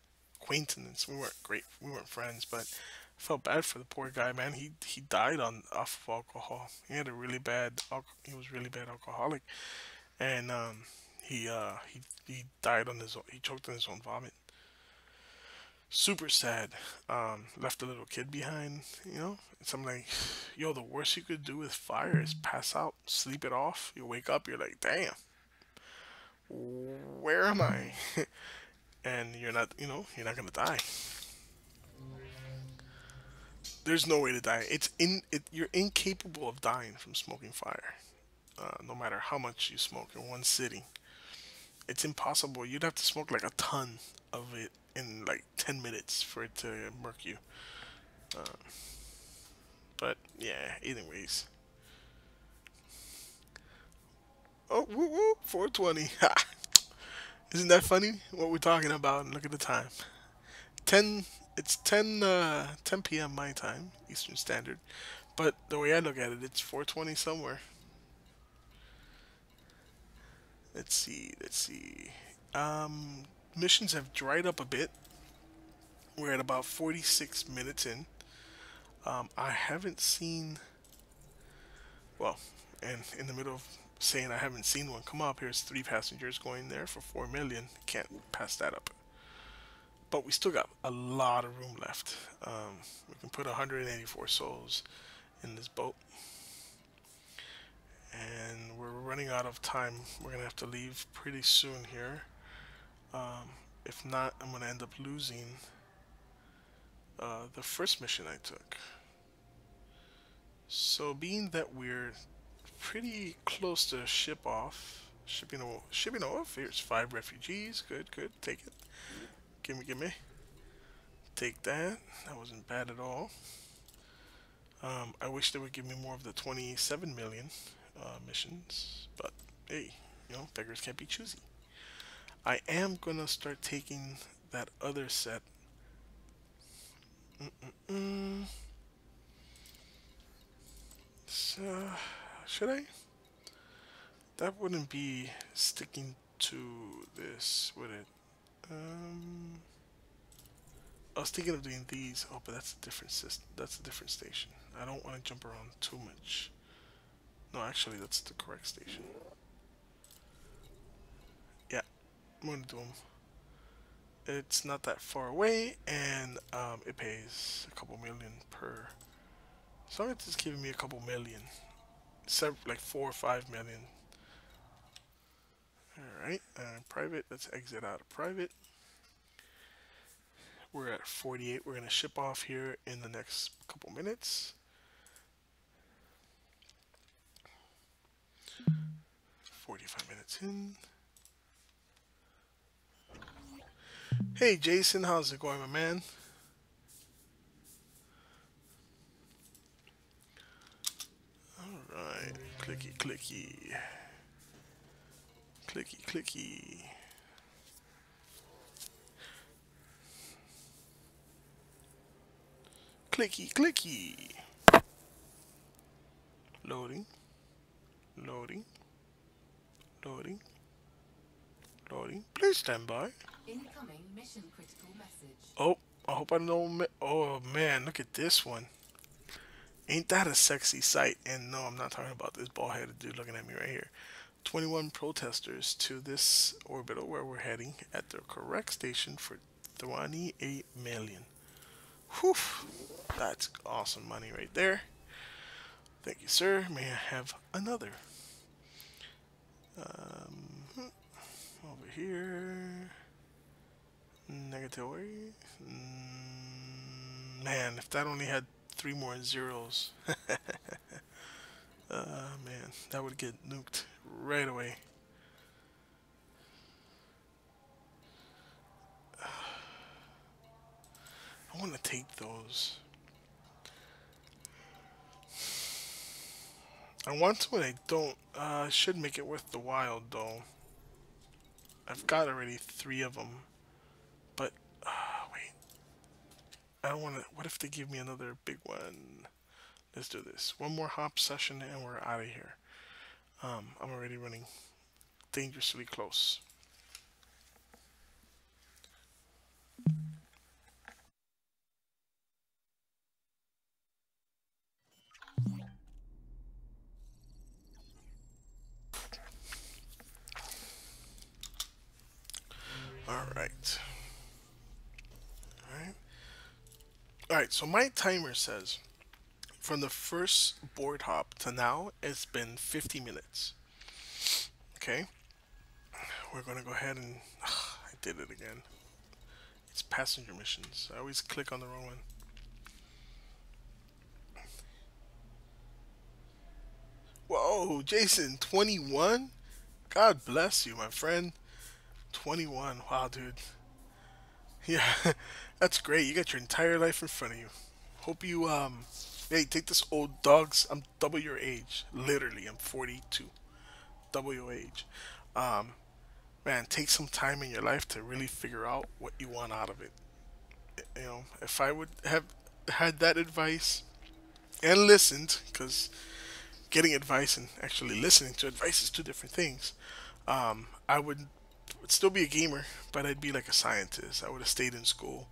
acquaintance. We weren't great. We weren't friends, but I felt bad for the poor guy, man. He died on off of alcohol. He had a really bad. He was really bad alcoholic, and he died on his own. He choked on his own vomit. Super sad. Left a little kid behind. So I'm like, yo, the worst you could do with fire is pass out, sleep it off. You wake up, you're like, damn, Where am I? And you're not, you're not gonna die. There's no way to die. You're incapable of dying from smoking fire. No matter how much you smoke in one sitting, it's impossible. You'd have to smoke like a ton of it in like 10 minutes for it to murk you. But yeah, anyways. Oh, woo woo, 420. Ha! Isn't that funny? What we're talking about? And look at the time. 10, it's 10 p.m. my time, Eastern Standard. But the way I look at it, it's 420 somewhere. Let's see, let's see. Missions have dried up a bit. We're at about 46 minutes in. I haven't seen, well, and in the middle of saying I haven't seen one come up, here's 3 passengers going there for 4 million. Can't pass that up. But we still got a lot of room left. We can put 184 souls in this boat. And we're running out of time. We're gonna have to leave pretty soon here. If not, I'm gonna end up losing the first mission I took. So being that we're pretty close to shipping off. Here's 5 refugees. Good, good. Take it. Gimme, gimme. Take that. That wasn't bad at all. I wish they would give me more of the 27 million missions, but hey, beggars can't be choosy. I am gonna start taking that other set. Mm-mm-mm. So, should I? That wouldn't be sticking to this, would it? I was thinking of doing these. Oh, but that's a different system. That's a different station. I don't want to jump around too much. No, actually, that's the correct station. Yeah, I'm gonna do them. It's not that far away, and it pays a couple million per. So it's just giving me a couple million, like 4 or 5 million. All right, private. Let's exit out of private. We're at 48. We're gonna ship off here in the next couple minutes. 45 minutes in. Hey Jason, how's it going, my man? Alright, clicky clicky. Clicky clicky. Clicky clicky. Loading. Loading. Loading. Loading. Please stand by. Incoming mission critical message. Oh, I hope I know. Oh man, look at this one. Ain't that a sexy sight? And no, I'm not talking about this bald-headed dude looking at me right here. 21 protesters to this orbital where we're heading at the correct station for 28 million. Whew, that's awesome money right there. Thank you, sir. May I have another? Over here. Negatory. Man, if that only had 3 more zeros. Man, that would get nuked right away. I want to take those. I want to, and I don't. I should make it worth the while, though. I've got already 3 of them. But, wait. I don't want to. What if they give me another big one? Let's do this. One more hop session, and we're out of here. I'm already running dangerously close. Alright. Alright. Alright, so my timer says from the first board hop to now, it's been 50 minutes. Okay? we're gonna go ahead and I did it again. It's passenger missions. I always click on the wrong one. Whoa, Jason, 21? God bless you, my friend. 21. Wow, dude. Yeah, that's great. You got your entire life in front of you. Hope you hey, take this old dogs. I'm double your age. Literally, I'm 42. Double your age. Um, Man, take some time in your life to really figure out what you want out of it. You know, if I would have had that advice and listened, because getting advice and actually listening to advice is two different things. I would still be a gamer, but I'd be like a scientist. I would have stayed in school.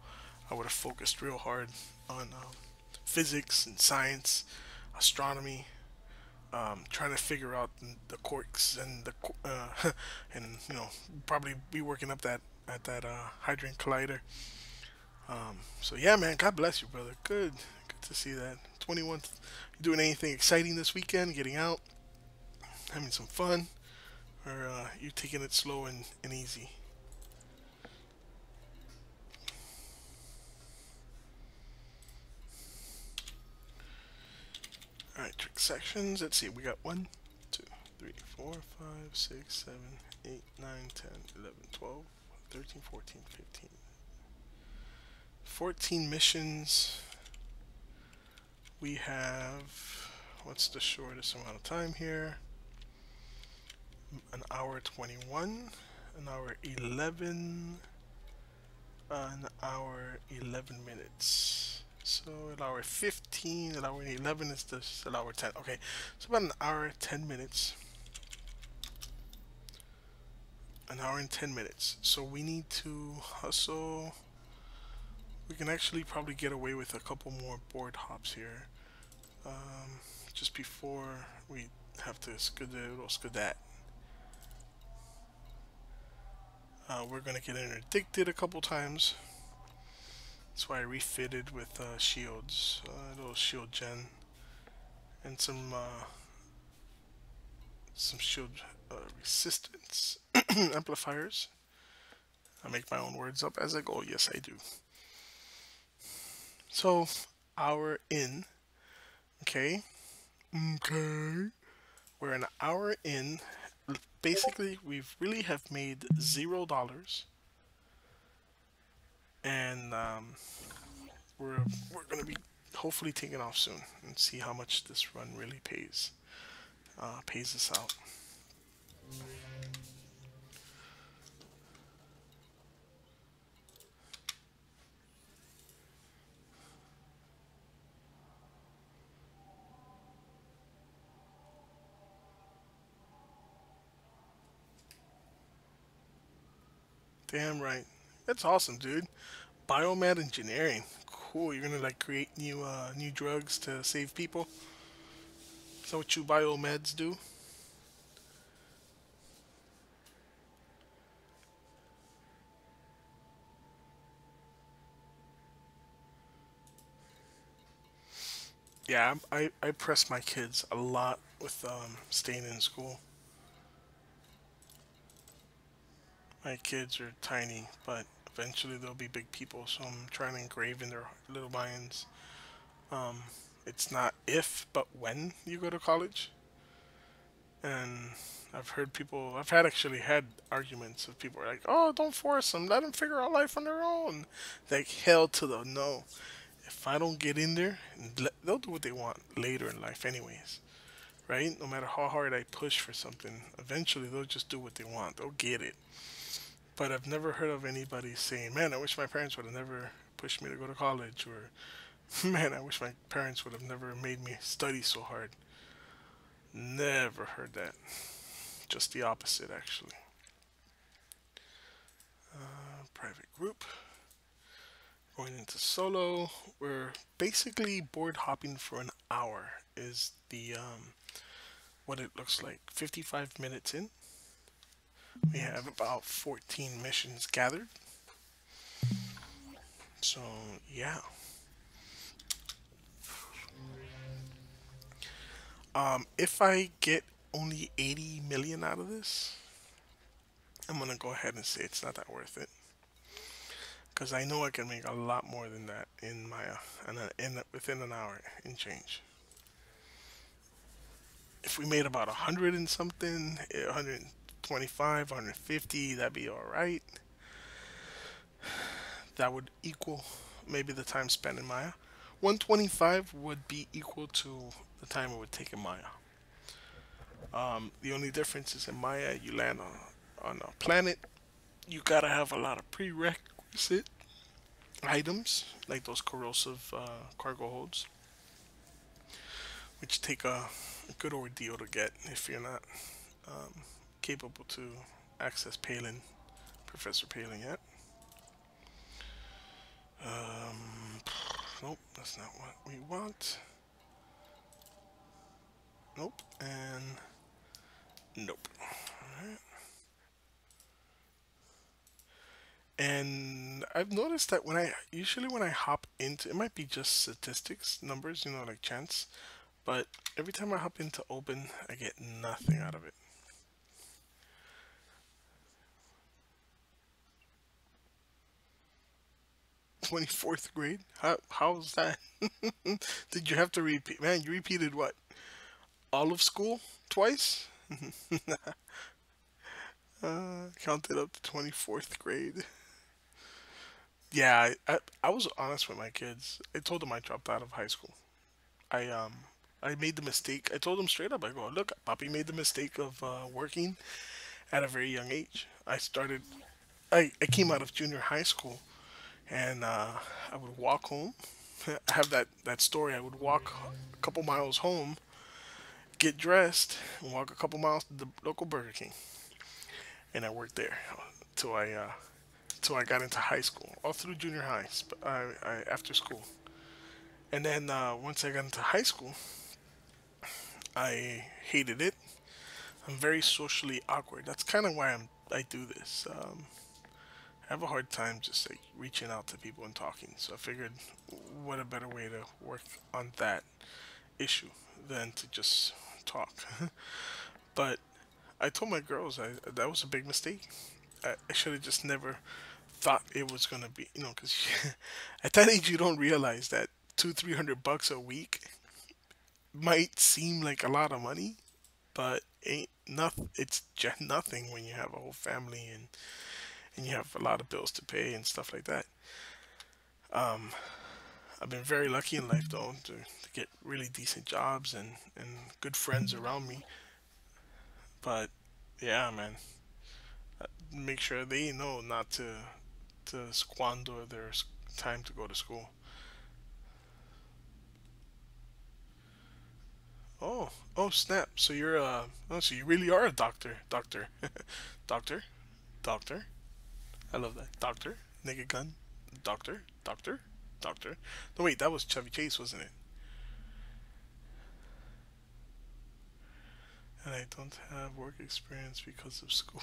I would have focused real hard on physics and science, astronomy, trying to figure out the quirks and and probably be working up that at that hadron collider. So yeah, man, God bless you, brother. Good to see that. 21. You doing anything exciting this weekend? Getting out, having some fun, or you taking it slow and easy? All right, trick sections. Let's see. We got 1, 2, 3, 4, 5, 6, 7, 8, 9, 10, 11, 12, 13, 14, 15. 14 missions. We have, what's the shortest amount of time here? An hour 21, an hour 11, an hour 11 minutes. So an hour 15, an hour 11 is this, an hour 10. Okay, so about an hour 10 minutes. An hour and 10 minutes. So we need to hustle. We can actually probably get away with a couple more board hops here. Just before we have to skedat. We're gonna get interdicted a couple times. That's why I refitted with shields, a little shield gen, and some shield resistance amplifiers. I make my own words up as I go. Yes, I do. So, hour in. Okay. Okay. We're an hour in. Basically, we've really have made $0, and we're gonna be hopefully taking off soon and see how much this run really pays us out. Damn right. That's awesome, dude. Biomed engineering. Cool. You're gonna like create new drugs to save people. Is that what you biomeds do? Yeah, I press my kids a lot with staying in school. My kids are tiny, but eventually they'll be big people. So I'm trying to engrave in their little minds. Um, it's not if, but when you go to college. And I've had actually had arguments of people like, oh, don't force them, let them figure out life on their own. Like, hell to the no. If I don't get in there, they'll do what they want later in life, anyways. Right? No matter how hard I push for something, eventually they'll just do what they want. They'll get it. But I've never heard of anybody saying, man, I wish my parents would have never pushed me to go to college, or man, I wish my parents would have never made me study so hard. Never heard that. Just the opposite, actually. Private group. Going into solo. We're basically board hopping for an hour, is the what it looks like. 55 minutes in. We have about 14 missions gathered. So, yeah. If I get only 80 million out of this, I'm gonna go ahead and say it's not that worth it because I know I can make a lot more than that in Maya and within an hour and change. If we made about 100 and something, 125, 150, that'd be all right. That would equal maybe the time spent in Maya. 125 would be equal to the time it would take in Maya. The only difference is in Maya, you land on a planet. You gotta have a lot of prerequisite items, like those corrosive cargo holds, which take a good ordeal to get if you're not capable to access Palin, Professor Palin yet. Um, nope, that's not what we want. Nope, and nope. Alright. And I've noticed that when I hop into, it might be just statistics, numbers, like chance, but every time I hop into open, I get nothing out of it. 24th grade? How's that? Did you have to repeat? Man, you repeated what? All of school? Twice? Counted up to 24th grade. Yeah, I was honest with my kids. I told them I dropped out of high school. I um I made the mistake. I told them straight up. I go, look, Poppy made the mistake of working at a very young age. I came out of junior high school, and I would walk home. I have that story. I would walk a couple miles home, get dressed, and walk a couple miles to the local Burger King, and I worked there till I uh, till I got into high school, all through junior high, after school. And then once I got into high school, I hated it. I'm very socially awkward. That's kind of why I do this. I have a hard time just like reaching out to people and talking. So I figured, what a better way to work on that issue than to just talk. But I told my girls that was a big mistake. I should have just never thought it was gonna be, because at that age you don't realize that 300 bucks a week might seem like a lot of money, but ain't nothing. It's just nothing when you have a whole family and you have a lot of bills to pay and stuff like that. I've been very lucky in life though to get really decent jobs and good friends around me. But yeah, man, make sure they know not to squander their time to go to school. Oh, snap! So you really are a doctor, doctor, doctor. I love that, doctor, naked gun, doctor. No, wait, that was Chevy Chase, wasn't it? And I don't have work experience because of school.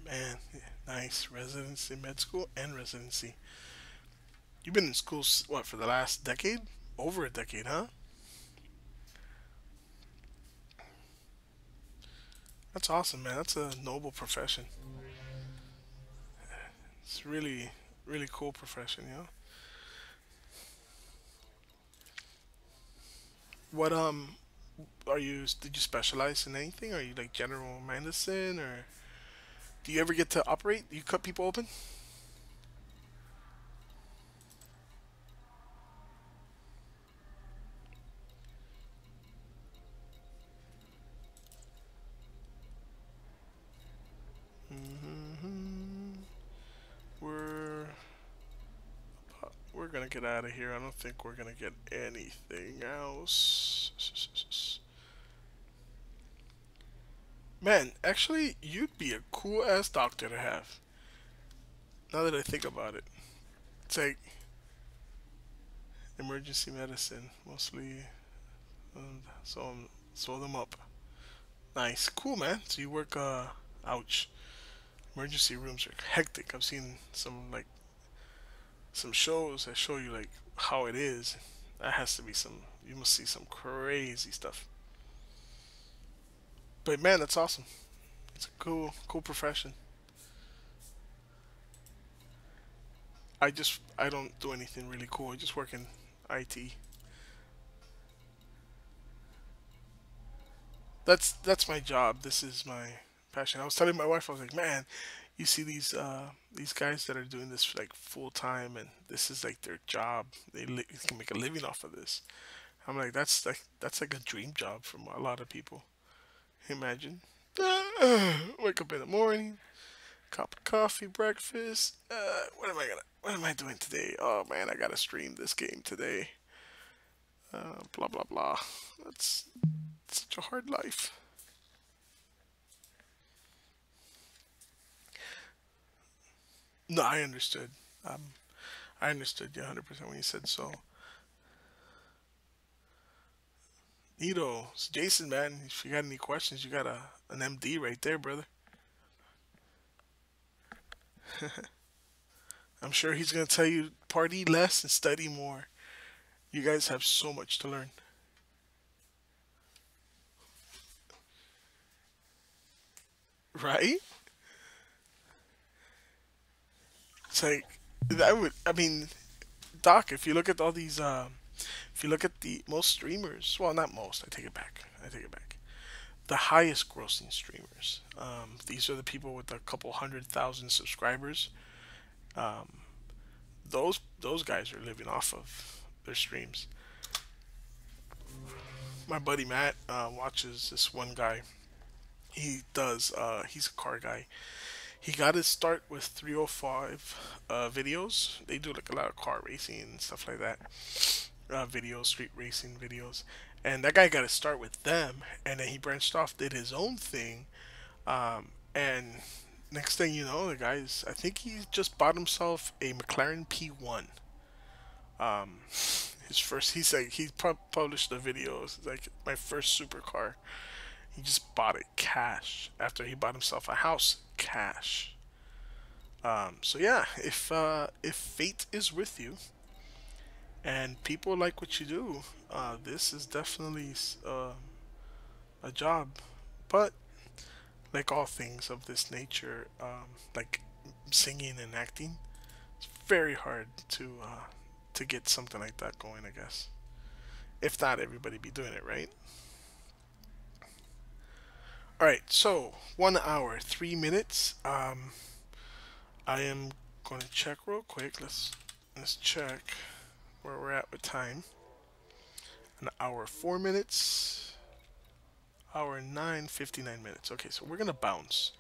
Man, yeah, nice residency, med school, and residency. You've been in school what for the last decade? Over a decade, huh? That's awesome, man. That's a noble profession. It's really, really cool profession. What are you? Did you specialize in anything? Are you like general medicine, or do you ever get to operate? Do you cut people open? Hmm. We're we're gonna get out of here. I don't think we're gonna get anything else. Man, actually, you'd be a cool ass doctor to have. Now that I think about it, it's like emergency medicine mostly. So sew them up. Nice, cool, man. So you work. Ouch. Emergency rooms are hectic. I've seen some shows that show you like how it is. That has to be some. You must see some crazy stuff. But man, that's awesome. It's a cool profession. I don't do anything really cool. I just work in IT. That's my job. This is my passion. I was telling my wife, I was like, man, you see these guys that are doing this like full time, and this is like their job. They can make a living off of this. I'm like, that's like a dream job for a lot of people. Imagine. Wake up in the morning, cup of coffee, breakfast. What am I doing today? Oh man, I gotta stream this game today. Blah blah blah. That's such a hard life. No, I understood. Um, I understood you 100% when you said so. Nito, it's Jason, man. If you got any questions, you got an MD right there, brother. I'm sure he's gonna tell you party less and study more. You guys have so much to learn, right? It's like that would. I mean, Doc. If you look at all these, if you look at the most streamers, well, not most. I take it back. I take it back. The highest grossing streamers. These are the people with a couple 100,000 subscribers. Um, those guys are living off of their streams. My buddy Matt watches this one guy. He does. He's a car guy. He got his start with 305 videos. They do like a lot of car racing and stuff like that. Videos, street racing videos. And that guy got to start with them, and then he branched off, did his own thing, and next thing you know, the guy's, I think he just bought himself a McLaren P1. His first, he's like, he published the videos, like, my first supercar. He just bought it cash after he bought himself a house cash. So yeah, if fate is with you and people like what you do, this is definitely a job. But like all things of this nature, like singing and acting, it's very hard to get something like that going. I guess if not, everybody be doing it, right? All right, so 1 hour, 3 minutes. I am going to check real quick. Let's check where we're at with time. An hour, 4 minutes. Hour 9, 59 minutes. Okay, so we're gonna bounce.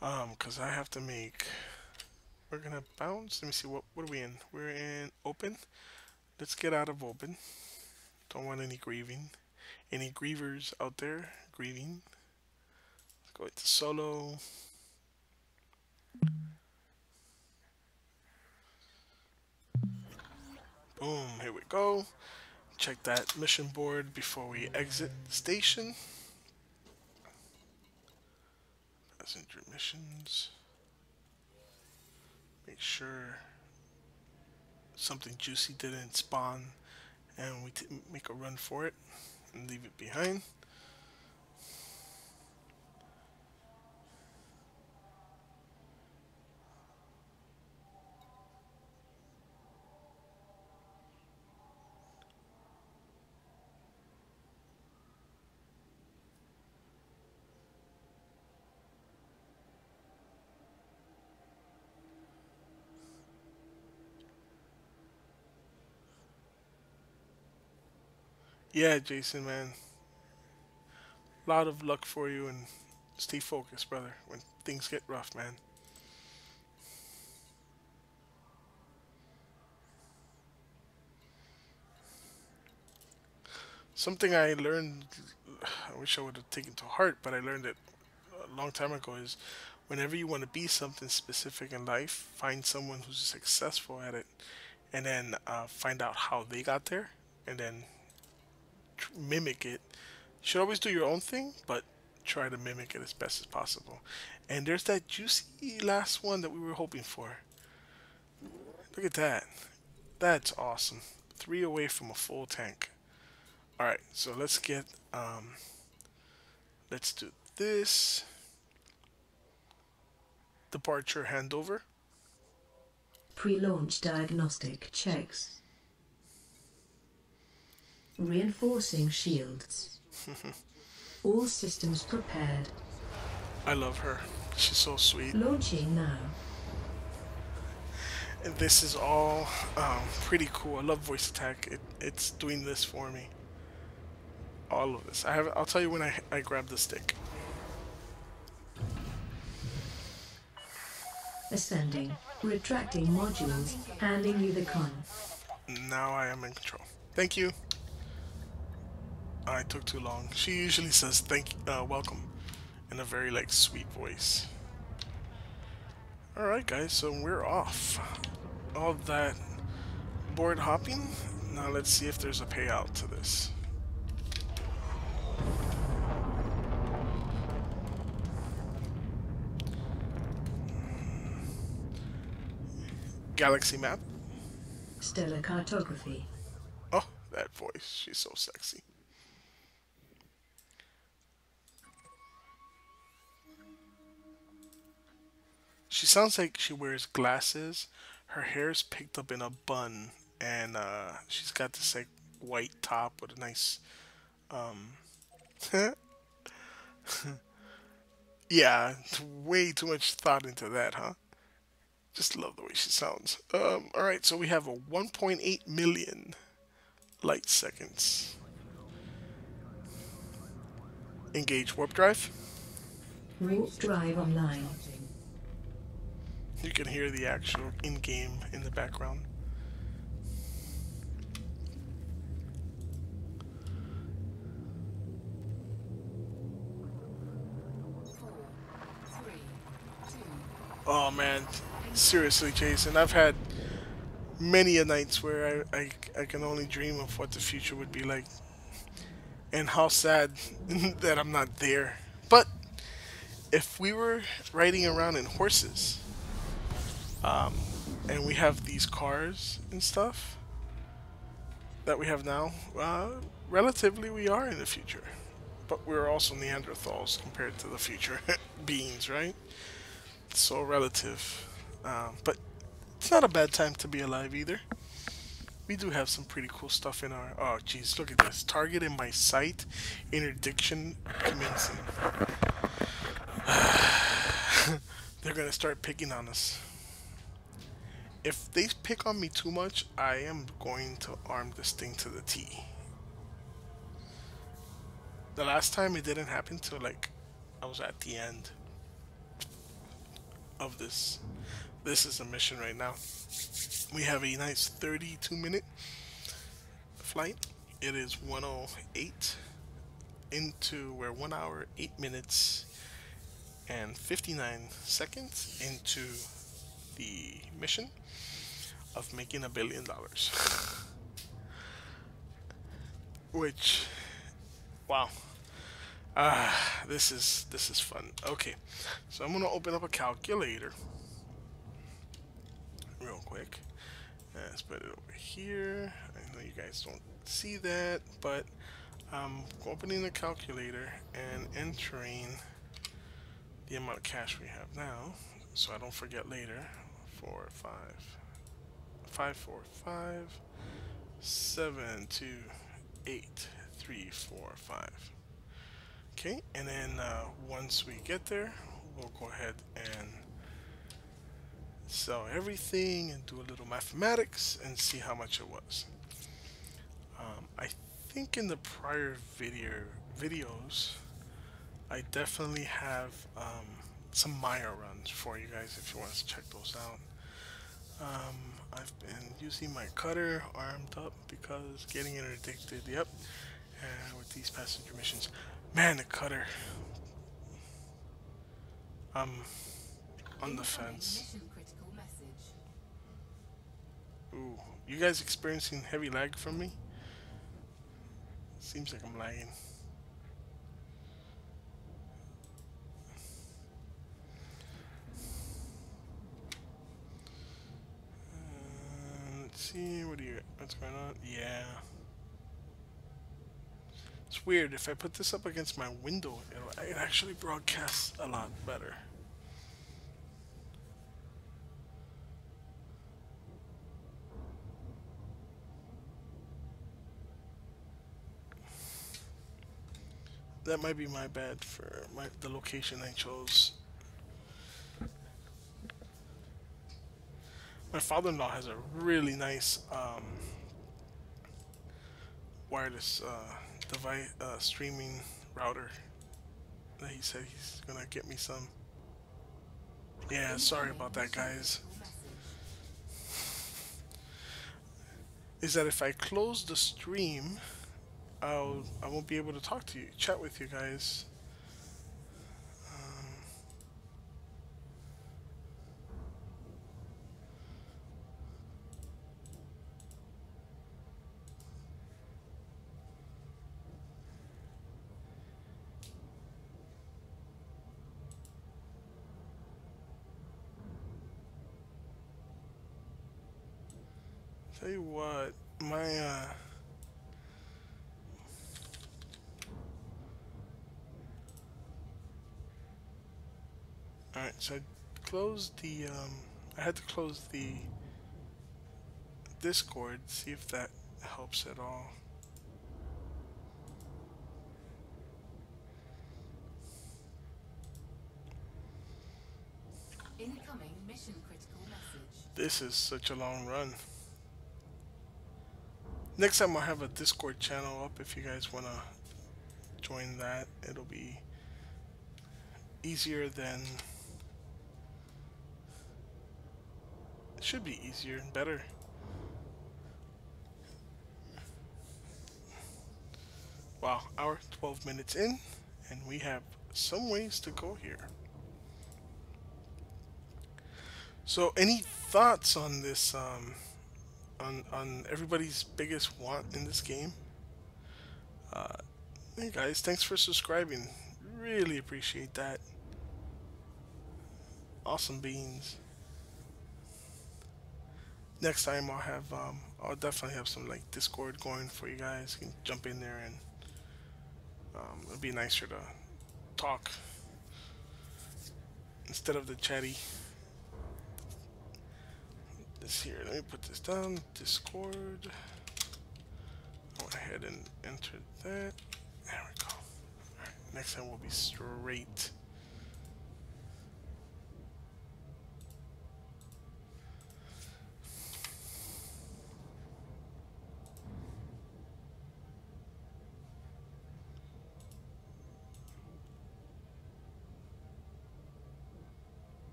Cause I have to make. We're gonna bounce. Let me see what are we in. We're in open. Let's get out of open. Don't want any grieving. Any grievers out there grieving? Let's go into solo. Boom. Here we go. Check that mission board before we exit the station. Passenger missions. Make sure something juicy didn't spawn and we make a run for it and leave it behind. Yeah, Jason, man. A lot of luck for you and stay focused, brother, when things get rough, man. Something I learned, I wish I would have taken to heart, but I learned it a long time ago is whenever you want to be something specific in life, find someone who's successful at it and then find out how they got there and then mimic it. You should always do your own thing, but try to mimic it as best as possible. And there's that juicy last one that we were hoping for. Look at that. That's awesome. 3 away from a full tank. All right, so let's Let's do this. Departure handover. Pre-launch diagnostic checks. Reinforcing shields. All systems prepared. I love her. She's so sweet. Launching now. And this is all pretty cool. I love voice attack. It's doing this for me. All of this. I'll tell you when I grab the stick. Ascending. Retracting modules. Handing you the con. Now I am in control. Thank you. I took too long. She usually says welcome in a very like sweet voice. Alright guys, so we're off. All that board hopping. Now let's see if there's a payout to this. Galaxy map. Stellar cartography. Oh, that voice. She's so sexy. She sounds like she wears glasses. Her hair's picked up in a bun, and she's got this like white top with a nice, yeah, way too much thought into that, huh? Just love the way she sounds. All right, so we have a 1.8 million light seconds. Engage warp drive. Warp drive online. You can hear the actual in-game in the background. Oh man, seriously, Jason, I've had many a nights where I can only dream of what the future would be like. And how sad that I'm not there. But if we were riding around in horses, and we have these cars and stuff that we have now, relatively we are in the future. But we're also Neanderthals compared to the future beings, right? So relative. But it's not a bad time to be alive either. We do have some pretty cool stuff in our... Oh, geez, look at this. Target in my sight. Interdiction commencing. They're gonna start picking on us. If they pick on me too much, I am going to arm this thing to the T. The last time it didn't happen till like I was at the end of this. This is a mission right now. We have a nice 32-minute flight. It is 1:08 into we're 1 hour 8 minutes and 59 seconds into the mission of making $1 billion. Which, wow. This is fun. Okay, so I'm gonna open up a calculator real quick. Let's put it over here. I know you guys don't see that, but I'm opening the calculator and entering the amount of cash we have now, so I don't forget later. 4, 5, 5, 4, 5, 7, 2, 8, 3, 4, 5. Okay, and then once we get there, we'll go ahead and sell everything and do a little mathematics and see how much it was. I think in the prior videos, I definitely have some Maya runs for you guys if you want to check those out. I've been using my cutter armed up because getting interdicted, yep, with these passenger missions. Man, the cutter. I'm on the fence. Ooh, you guys experiencing heavy lag from me? Seems like I'm lagging. Let's see, what's going on? Yeah. It's It's weird. If I put this up against my window, it actually broadcasts a lot better. That might be my bad for the location I chose. My father-in-law has a really nice wireless device streaming router that he said he's gonna get me some. Yeah, sorry about that, guys. Is that if I close the stream, I won't be able to talk to you, chat with you guys. Tell you what, my all right. So I closed the I had to close the Discord. See if that helps at all. Incoming mission critical message. This is such a long run. Next time I'll have a Discord channel up if you guys want to join that. It'll be easier than... It should be easier and better. Wow, hour 12 minutes in, and we have some ways to go here. So any thoughts on this, on everybody's biggest want in this game? Hey guys, thanks for subscribing. Really appreciate that. Awesome beans. Next time I'll definitely have some like Discord going for you guys. You can jump in there and it'll be nicer to talk instead of the chatty. This here, let me put this down. Discord. I went ahead and entered that. There we go. Alright, next time we'll be straight.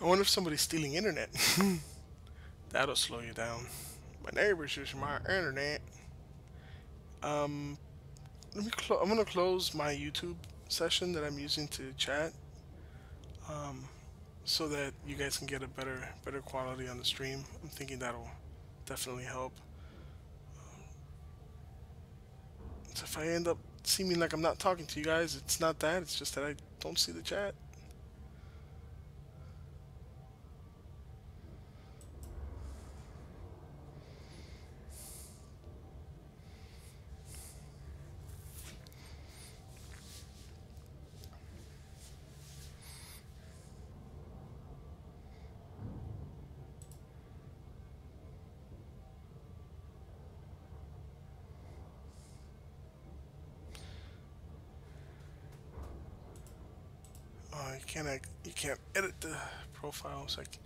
I wonder if somebody's stealing internet. That'll slow you down. My neighbor's using my internet. Let me I'm gonna close my YouTube session that I'm using to chat, so that you guys can get a better quality on the stream. I'm thinking that'll definitely help. So if I end up seeming like I'm not talking to you guys, it's not that. It's just that I don't see the chat. You can't edit the profile. It's like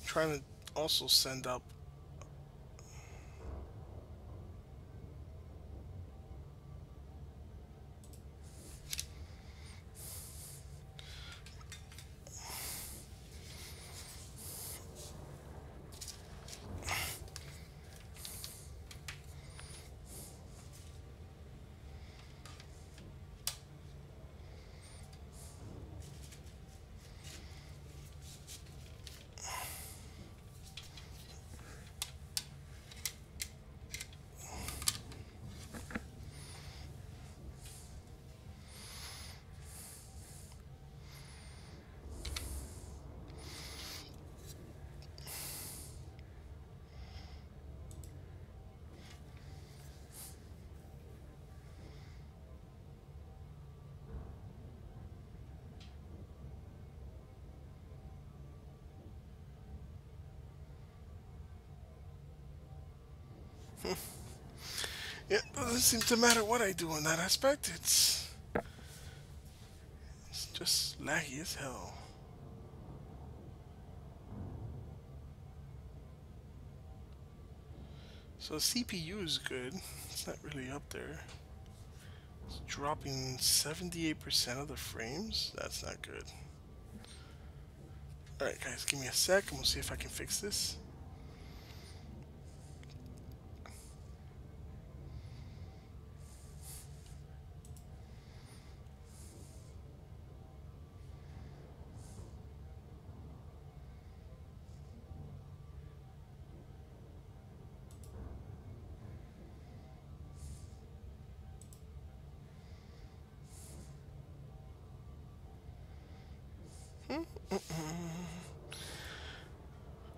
trying to also send up. Yeah, it doesn't seem to matter what I do in that aspect. It's just laggy as hell. So CPU is good. It's not really up there. It's dropping 78% of the frames. That's not good. Alright guys, give me a sec and we'll see if I can fix this.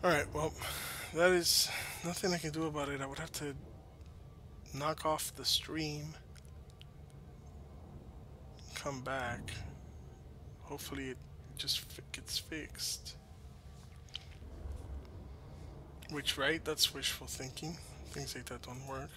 Alright, well, that is nothing I can do about it. I would have to knock off the stream, come back. Hopefully it just gets fixed. Which, right? That's wishful thinking. Things like that don't work.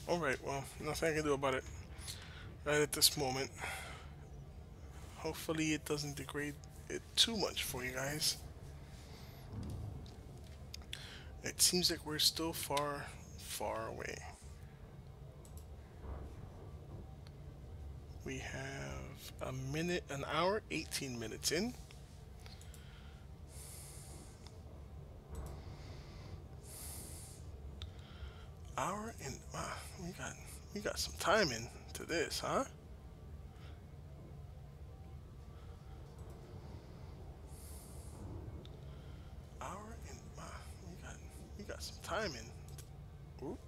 Alright, well, nothing I can do about it right at this moment. Hopefully it doesn't degrade it too much for you guys. It seems like we're still far, far away. We have a minute, an hour, 18 minutes in. Hour and wow, we got some time into this, huh? Hour and wow, we got some time in. Ooh.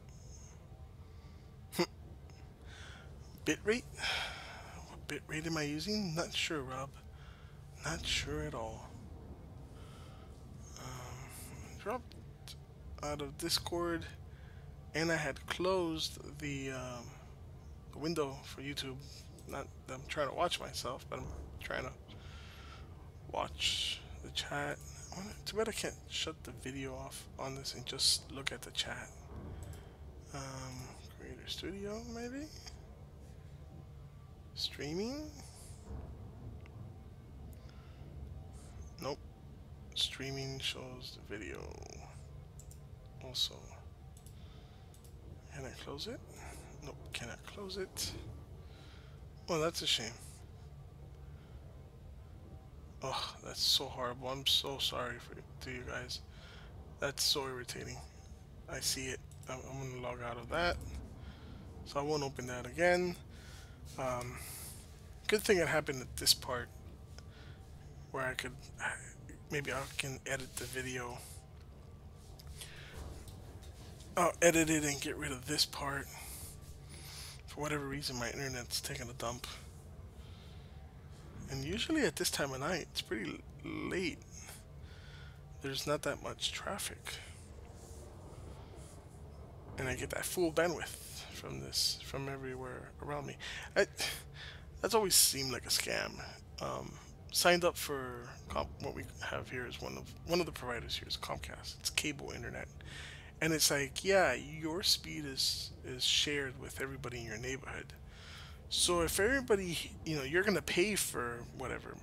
Bitrate? What bitrate am I using? Not sure, Rob. Not sure at all. Dropped out of Discord, and I had closed the window for YouTube. Not that I'm trying to watch myself, but I'm trying to watch the chat. Too bad I can't shut the video off on this and just look at the chat. Creator Studio, maybe? Streaming? Nope. Streaming shows the video. Also, can I close it? Nope, cannot close it. Well, that's a shame. Oh, that's so horrible. I'm so sorry to you guys. That's so irritating. I see it. I'm gonna log out of that, so I won't open that again. Good thing it happened at this part, where I could maybe I can edit the video. I'll edit it and get rid of this part. For whatever reason, my internet's taking a dump. And usually at this time of night, it's pretty late. There's not that much traffic. And I get that full bandwidth from everywhere around me. That's always seemed like a scam. Signed up for what we have here is one of the providers here is Comcast. It's cable internet. And it's like, yeah, your speed is shared with everybody in your neighborhood. So if everybody, you're gonna pay for whatever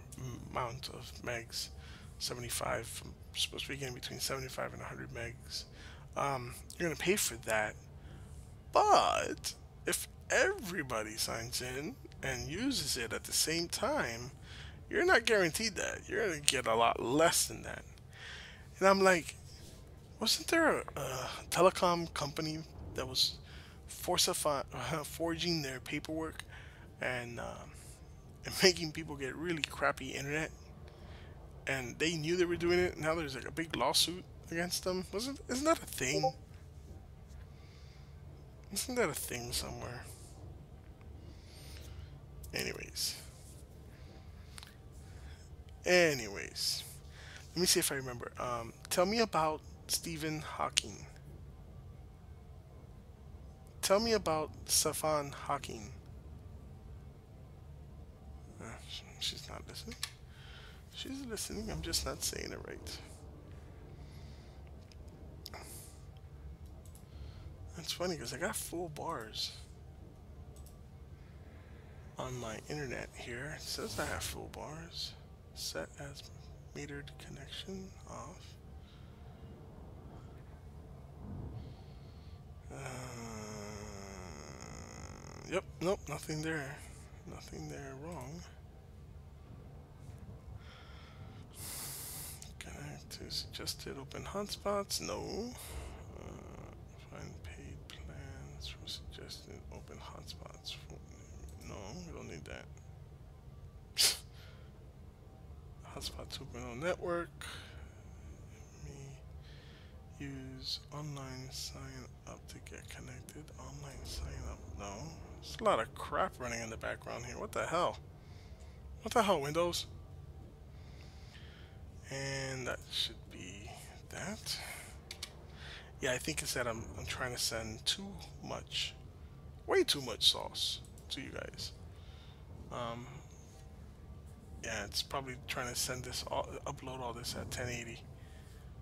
amount of megs, 75, supposed to be getting between 75 and 100 megs. You're gonna pay for that. But if everybody signs in and uses it at the same time, you're not guaranteed that. You're gonna get a lot less than that. And I'm like, wasn't there a telecom company that was forging their paperwork and making people get really crappy internet. And they knew they were doing it. Now there's like a big lawsuit against them. Isn't that a thing? Isn't that a thing somewhere? Anyways. Anyways. Let me see if I remember. Tell me about Stephen Hawking. Tell me about Stephen Hawking. She's not listening. She's listening. I'm just not saying it right. It's funny because I got full bars on my internet here. It says I have full bars. Set as metered connection off. Yep, nope, nothing there. Nothing there wrong. Connect to suggested open hotspots. No. Find paid plans for suggested open hotspots. No, we don't need that. Hotspot 2.0 network. Me use online sign up to get connected. Online sign up. No. There's a lot of crap running in the background here. What the hell? What the hell, Windows? And that should be that. Yeah, I think it's that I'm trying to send too much, way too much sauce to you guys. Yeah, it's probably trying to send this, upload all this at 1080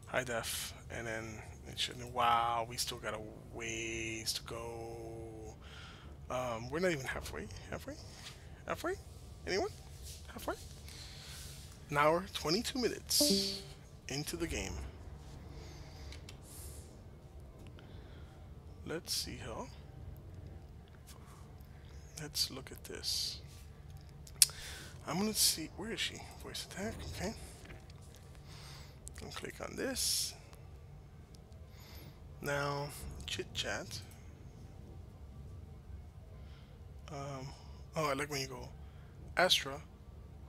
high def, and then it shouldn't. Wow, we still got a ways to go. We're not even halfway. Halfway? Anyone? Halfway? An hour, 22 minutes into the game. Let's see here. Let's look at this. I'm gonna see, where is she? Voice attack, okay. I'll click on this. Now, chit chat. Oh, I like when you go, Astra,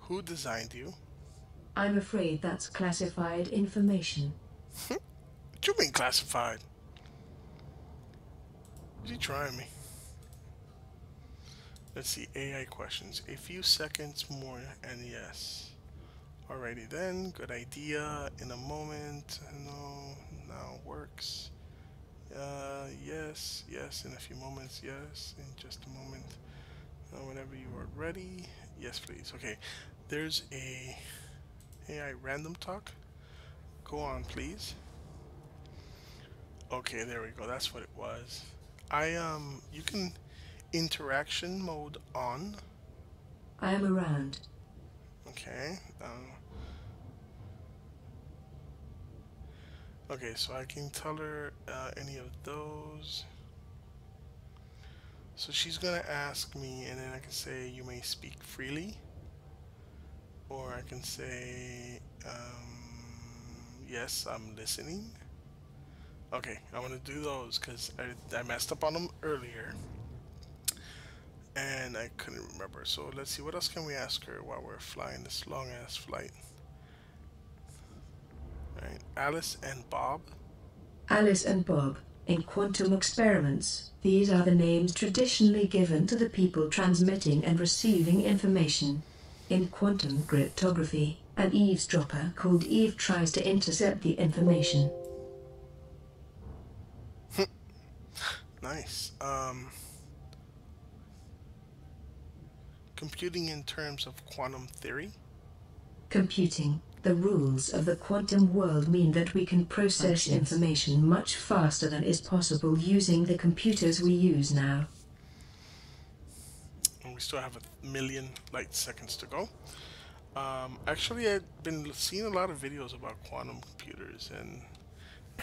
who designed you? I'm afraid that's classified information. What you mean classified? You trying me? Let's see, AI questions. A few seconds more and yes. Alrighty then, good idea. In a moment, no, now works. Yes, in a few moments, yes, in just a moment. Whenever you are ready, yes please. Okay, there's a AI random talk. Go on please. Okay, there we go, that's what it was. You can interaction mode on. I am around. Okay. Okay, so I can tell her any of those. So she's gonna ask me, and then I can say, "You may speak freely," or I can say, "Yes, I'm listening." Okay, I'm gonna do those because I messed up on them earlier. And I couldn't remember. So let's see, what else can we ask her while we're flying this long ass flight? Alright, Alice and Bob. Alice and Bob. In quantum experiments, these are the names traditionally given to the people transmitting and receiving information. In quantum cryptography, an eavesdropper called Eve tries to intercept the information. Nice. Computing in terms of quantum theory. Computing. The rules of the quantum world mean that we can process information much faster than is possible using the computers we use now. And we still have 1,000,000 light seconds to go. Actually, I've been seeing a lot of videos about quantum computers, and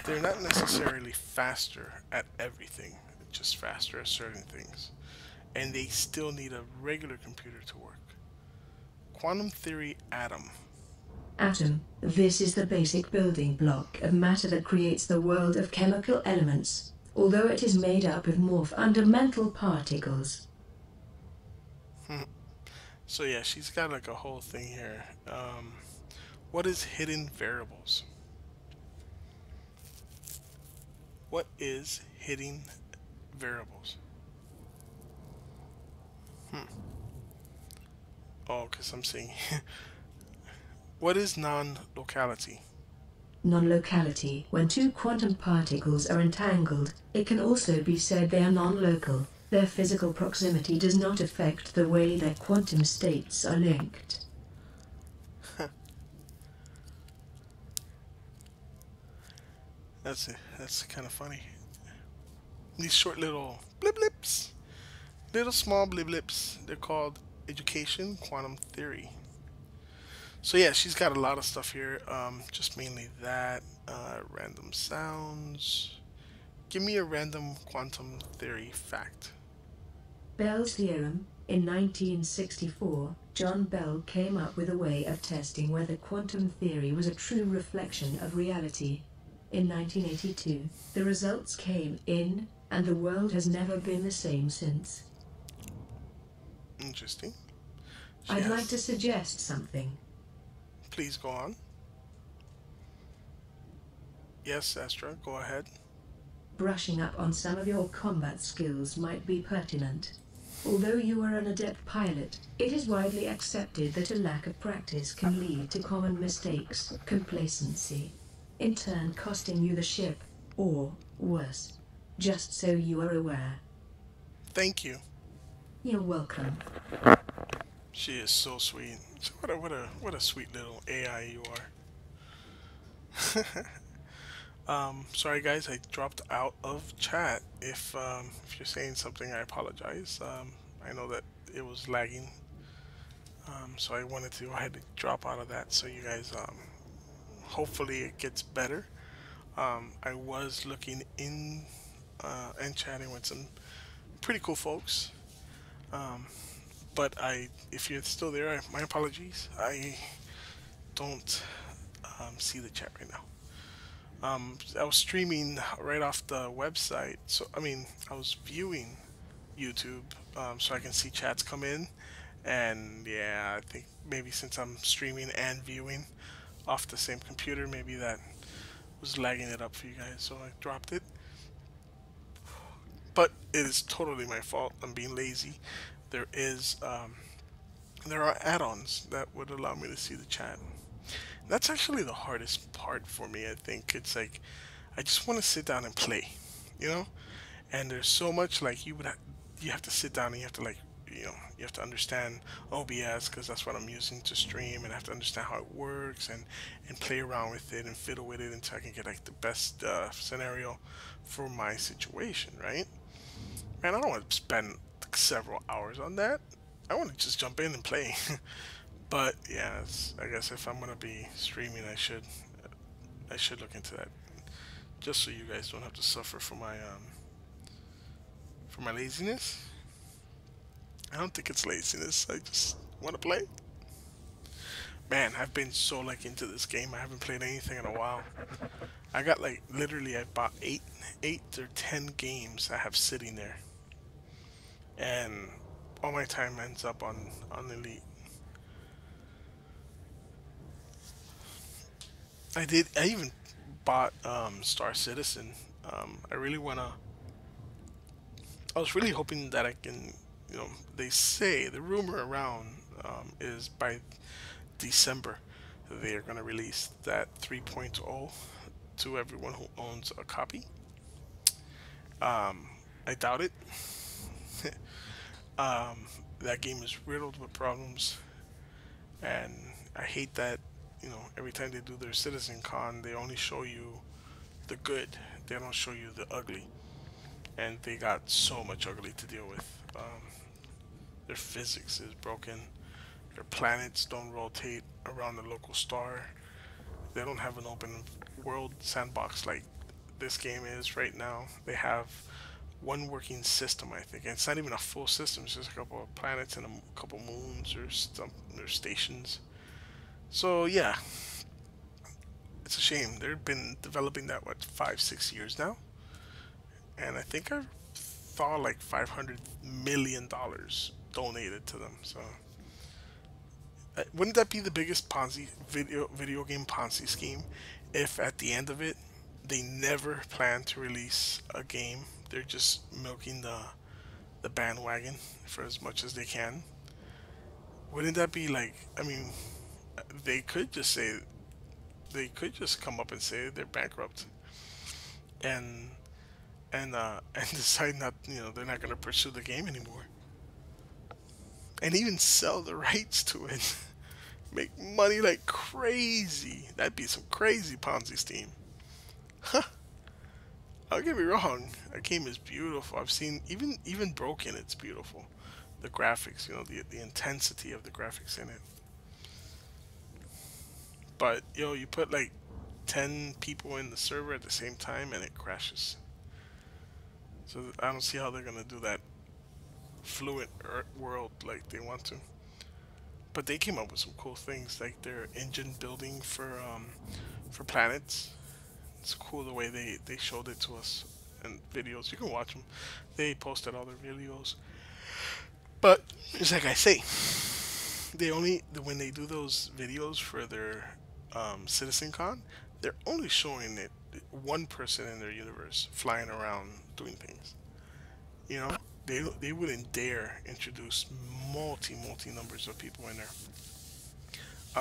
they're not necessarily faster at everything, just faster at certain things. And they still need a regular computer to work. Quantum theory atom. Atom. This is the basic building block of matter that creates the world of chemical elements. although it is made up of more fundamental particles. So yeah, she's got like a whole thing here. What is hidden variables? What is hidden variables? Oh, because I'm seeing. What is non-locality? Non-locality. When two quantum particles are entangled, it can also be said they are non-local. Their physical proximity does not affect the way their quantum states are linked. That's kind of funny. These short little blip blips, little small blip blips. They're called education quantum theory. So yeah, she's got a lot of stuff here. Just mainly that. Random sounds. Give me a random quantum theory fact. Bell's theorem. In 1964, John Bell came up with a way of testing whether quantum theory was a true reflection of reality. In 1982, the results came in, and the world has never been the same since. Interesting. I'd Yes. like to suggest something. Please go on. Yes, Astra, go ahead. Brushing up on some of your combat skills might be pertinent. Although you are an adept pilot, it is widely accepted that a lack of practice can lead to common mistakes, complacency, in turn costing you the ship, or worse. Just so you are aware. Thank you. You're welcome. She is so sweet. What a sweet little AI you are. Sorry guys, I dropped out of chat. If you're saying something, I apologize. I know that it was lagging. So I wanted to go ahead and drop out of that so you guys, hopefully it gets better. I was looking in and chatting with some pretty cool folks. But if you're still there, my apologies. I don't see the chat right now. I was streaming right off the website, so I mean, I was viewing YouTube, so I can see chats come in, and yeah, I think maybe since I'm streaming and viewing off the same computer, maybe that was lagging it up for you guys, so I dropped it. But it is totally my fault. I'm being lazy. There are add-ons that would allow me to see the chat. That's actually the hardest part for me. I think it's like I just want to sit down and play, you know. And there's so much like you have to sit down and you have to like you have to understand OBS because that's what I'm using to stream, and I have to understand how it works and play around with it and fiddle with it until I can get like the best scenario for my situation, right? Man, I don't want to spend like, several hours on that. I want to just jump in and play. But yeah, I guess if I'm gonna be streaming, I should look into that, just so you guys don't have to suffer for my laziness. I don't think it's laziness. I just want to play. Man, I've been so like into this game. I haven't played anything in a while. I got like literally I bought eight or 10 games I have sitting there, and all my time ends up on Elite. I even bought Star Citizen. I really wanna. I was really hoping that I can. They say the rumor around is by December they are gonna release that 3.0 to everyone who owns a copy. I doubt it. That game is riddled with problems, and I hate that. Every time they do their Citizen Con, they only show you the good. They don't show you the ugly, and they got so much ugly to deal with. Their physics is broken. Their planets don't rotate around the local star. They don't have an open world sandbox like this game is right now. They have one working system, I think. And it's not even a full system. It's just a couple of planets and a couple moons or stations. So yeah, it's a shame. They've been developing that 5, 6 years now, and I think I saw like $500 million donated to them. So wouldn't that be the biggest Ponzi video game Ponzi scheme? If at the end of it, they never plan to release a game, they're just milking the bandwagon for as much as they can. Wouldn't that be like? I mean, they could just say they could just come up and say they're bankrupt and and decide not they're not going to pursue the game anymore and even sell the rights to it. Make money like crazy. That'd be some crazy Ponzi scheme. Don't get me wrong, that game is beautiful. I've seen even broken, it's beautiful. The graphics, the intensity of the graphics in it. But you put like 10 people in the server at the same time and it crashes. So I don't see how they're gonna do that fluent world like they want to. But they came up with some cool things like their engine building for planets. It's cool the way they showed it to us in videos. You can watch them. They posted all their videos. But it's like I say, they only when they do those videos for their Citizen Con, they're only showing it one person in their universe flying around doing things. You know, they wouldn't dare introduce multi numbers of people in there,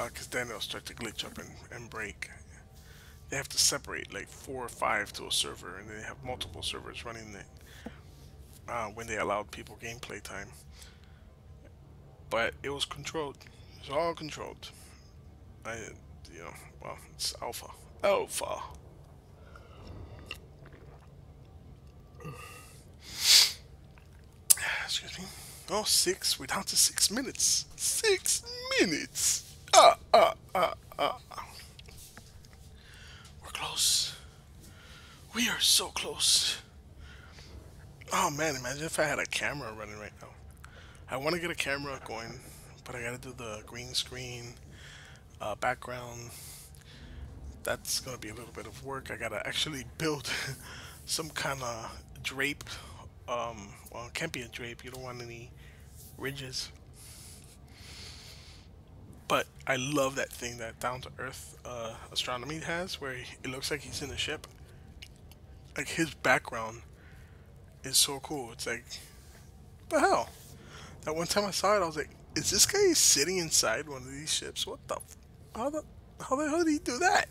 because then they'll start to glitch up and break. They have to separate like 4 or 5 to a server, and they have multiple servers running it when they allowed people gameplay time. But it was controlled. It was all controlled. I, well, it's alpha. Alpha. Excuse me. Oh, 6. We're down to 6 minutes. 6 minutes. We're close. We are so close. Oh man, imagine if I had a camera running right now. I want to get a camera going, but I gotta do the green screen, background. That's gonna be a little bit of work. I gotta actually build some kind of drape. Well, it can't be a drape. You don't want any ridges. But I love that thing that Down to Earth Astronomy has, where it looks like he's in a ship. Like his background is so cool. It's like, what the hell? That one time I saw it, I was like, is this guy sitting inside one of these ships? What the? How the hell did he do that?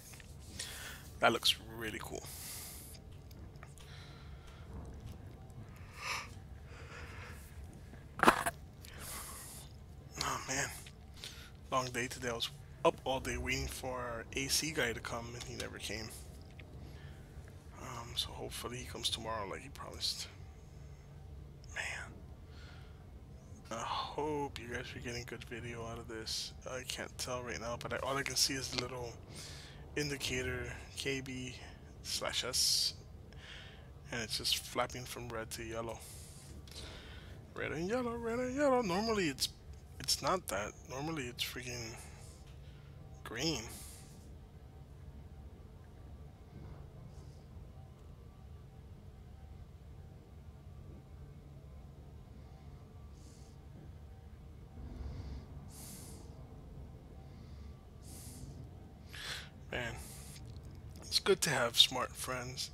That looks really cool. Oh man, long day today. I was up all day waiting for our AC guy to come, and he never came. So hopefully he comes tomorrow, like he promised. Man, I hope you guys are getting good video out of this. I can't tell right now, but all I can see is the little indicator KB/S, and it's just flapping from red to yellow. Red and yellow, red and yellow. Normally it's not that. Normally it's freaking green. Man, it's good to have smart friends.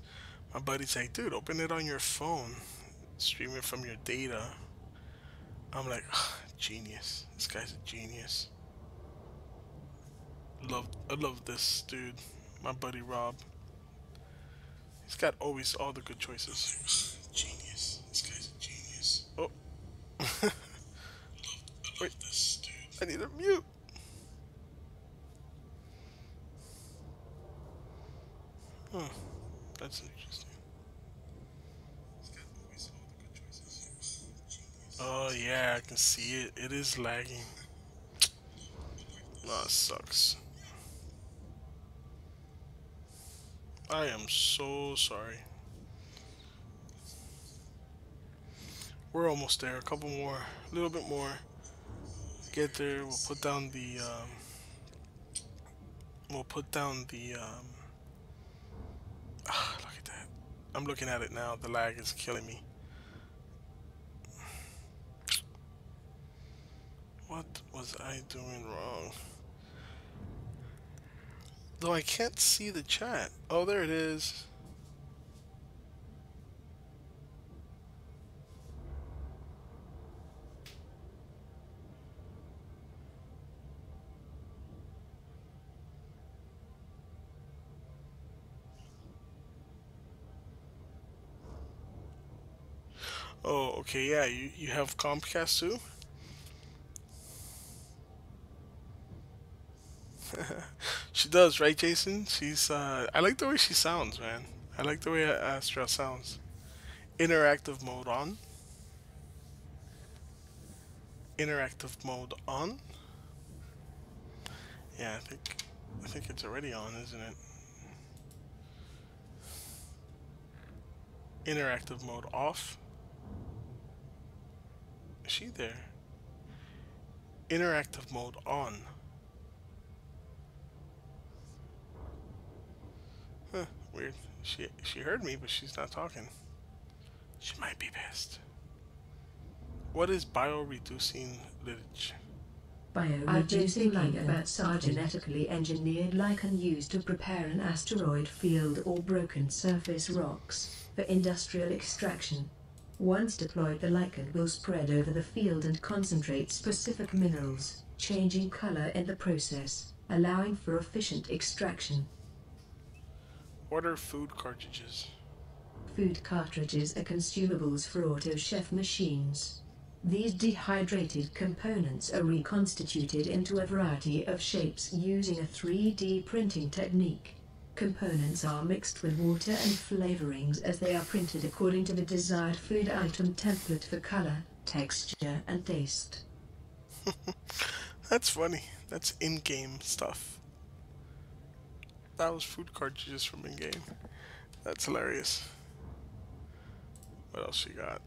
My buddy's like, dude, open it on your phone, stream it from your data. I'm like, genius. This guy's a genius. I love this dude, my buddy Rob. He's got always all the good choices. Genius. This guy's a genius. Oh, wait, this dude. I need a mute. Huh, that's interesting. Oh yeah, I can see it. It is lagging. Oh, it sucks. I am so sorry. We're almost there. A couple more, a little bit more. Get there. We'll put down the. We'll put down the. Look at that. I'm looking at it now. The lag is killing me. What was I doing wrong? Though I can't see the chat. Oh, there it is. Oh, okay, yeah, you have Comcast too? She does, right, Jason? I like the way she sounds, man. I like the way Astra sounds. Interactive mode on. Interactive mode on. Yeah, I think it's already on, isn't it? Interactive mode off. Is she there? Interactive mode on. Huh, weird. She heard me, but she's not talking. She might be pissed. What is bioreducing lineage? Bioreducing lichens are genetically engineered lichen used to prepare an asteroid field or broken surface rocks for industrial extraction. Once deployed, the lichen will spread over the field and concentrate specific minerals, changing color in the process, allowing for efficient extraction. What are food cartridges? Food cartridges are consumables for auto chef machines. These dehydrated components are reconstituted into a variety of shapes using a 3D printing technique. Components are mixed with water and flavorings as they are printed according to the desired food item template for color, texture, and taste. That's funny. That's in-game stuff. That was food cartridges from in-game. That's hilarious. What else you got?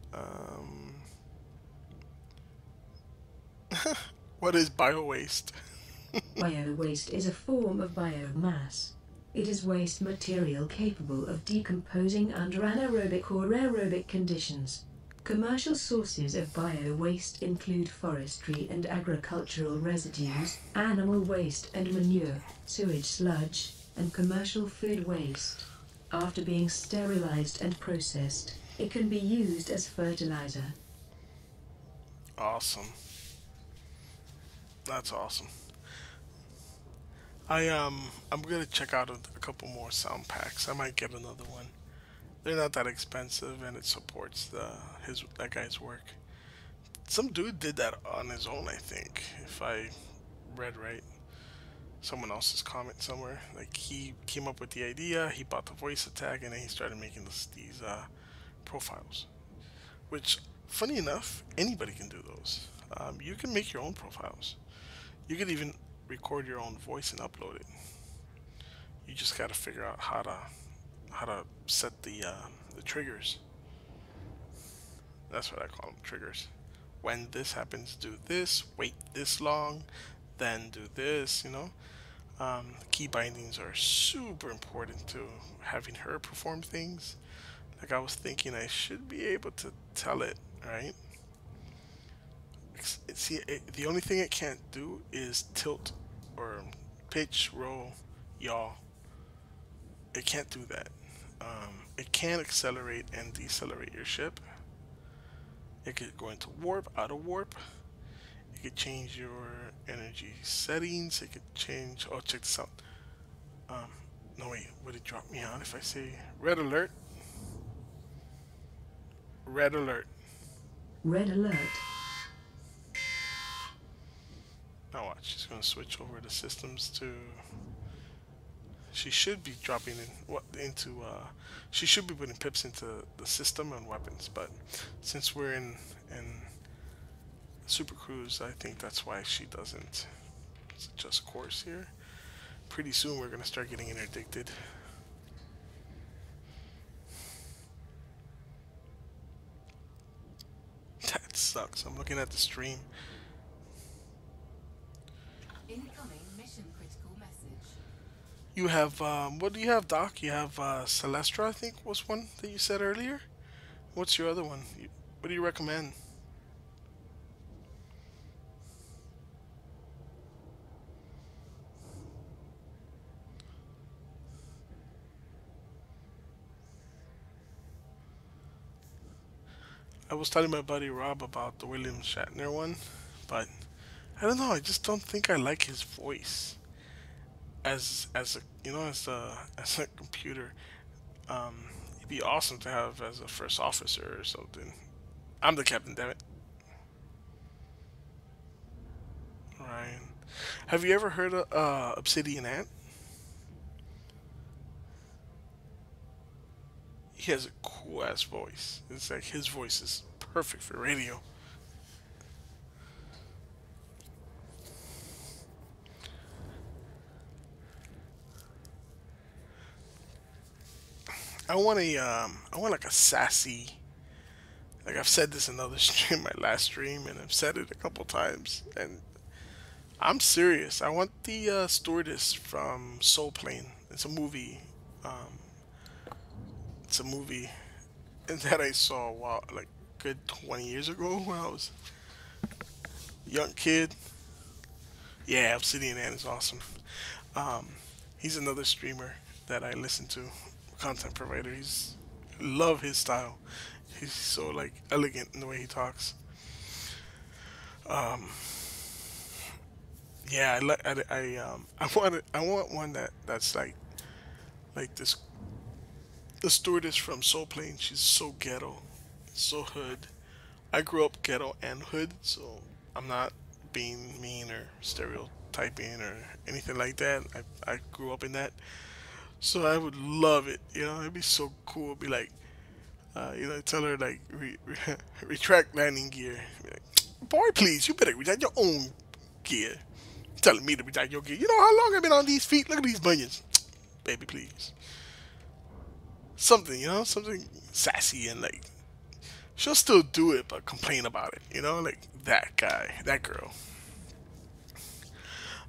What is bio-waste? Bio-waste is a form of biomass. It is waste material capable of decomposing under anaerobic or aerobic conditions. Commercial sources of bio-waste include forestry and agricultural residues, animal waste and manure, sewage sludge, and commercial food waste. After being sterilized and processed, it can be used as fertilizer. Awesome. That's awesome. I'm gonna check out a couple more sound packs. I might get another one. They're not that expensive, and it supports that guy's work. Some dude did that on his own, I think, if I read right. Someone else's comment somewhere. Like, he came up with the idea, he bought the voice tag, and then he started making these profiles. Which, funny enough, anybody can do those. You can make your own profiles. You could even record your own voice and upload it. You just got to figure out how to set the triggers. That's what I call them, triggers. When this happens, do this. Wait this long, then do this. Key bindings are super important to having her perform things. Like, I was thinking I should be able to tell it, right? See, the only thing it can't do is tilt or pitch, roll, yaw. It can't do that. It can accelerate and decelerate your ship. It could go into warp, out of warp. It could change your energy settings. It could change. Oh, check this out. No, wait. Would it drop me out if I say red alert? Red alert. Red alert. Now watch. She's going to switch over the systems to. She should be dropping she should be putting pips into the system and weapons, but since we're in Super Cruise, I think that's why she doesn't. It's just course here. Pretty soon we're gonna start getting interdicted. That sucks. I'm looking at the stream. Incoming mission critical message. You have what do you have, Doc? You have Celestra, I think was one that you said earlier. What's your other one? What do you recommend? I was telling my buddy Rob about the William Shatner one, but I don't know. I just don't think I like his voice as a as a computer. It'd be awesome to have as a first officer or something. I'm the captain, damn it. Ryan, have you ever heard of Obsidian Ant? He has a cool ass voice. It's like his voice is perfect for radio. I want like a sassy. Like I've said this in another stream, my last stream, and I've said it a couple times, and I'm serious. I want the stewardess from Soul Plane. It's a movie. Um, it's a movie that I saw like good 20 years ago when I was a young kid. Yeah, Obsidian Ant is awesome. Um, he's another streamer that I listen to, content provider. Love his style. He's so like elegant in the way he talks. Um, yeah, I want one that's like this the stewardess from Soul Plane. She's so ghetto, so hood. I grew up ghetto and hood, so I'm not being mean or stereotyping or anything like that. I grew up in that, so I would love it. You know, it'd be so cool. It'd be like, tell her like retract landing gear. Be like, boy, please, you better retract your own gear. Telling me to retract your gear. You know how long I've been on these feet? Look at these bunions, baby, please. Something, something sassy and like she'll still do it, but complain about it. Like that guy, that girl.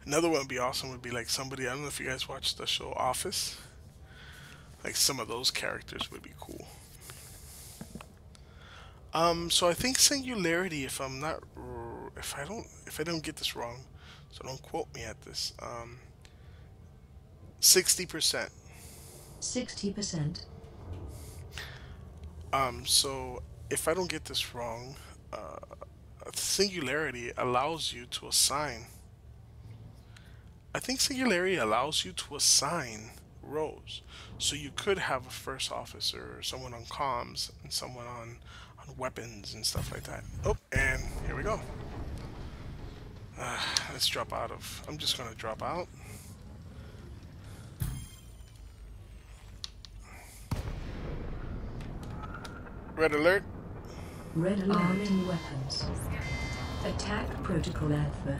Another one would be awesome. Would be like somebody. I don't know if you guys watch the show Office. Like some of those characters would be cool. So I think Singularity, if I don't get this wrong, so don't quote me at this. 60%. 60%. So if I don't get this wrong, Singularity allows you to assign. I think Singularity allows you to assign roles. So you could have a first officer, someone on comms, and someone on weapons and stuff like that. Oh, and here we go. Let's drop out of. I'm just gonna drop out. Red alert. Red alert. Arming weapons. Attack protocol alpha.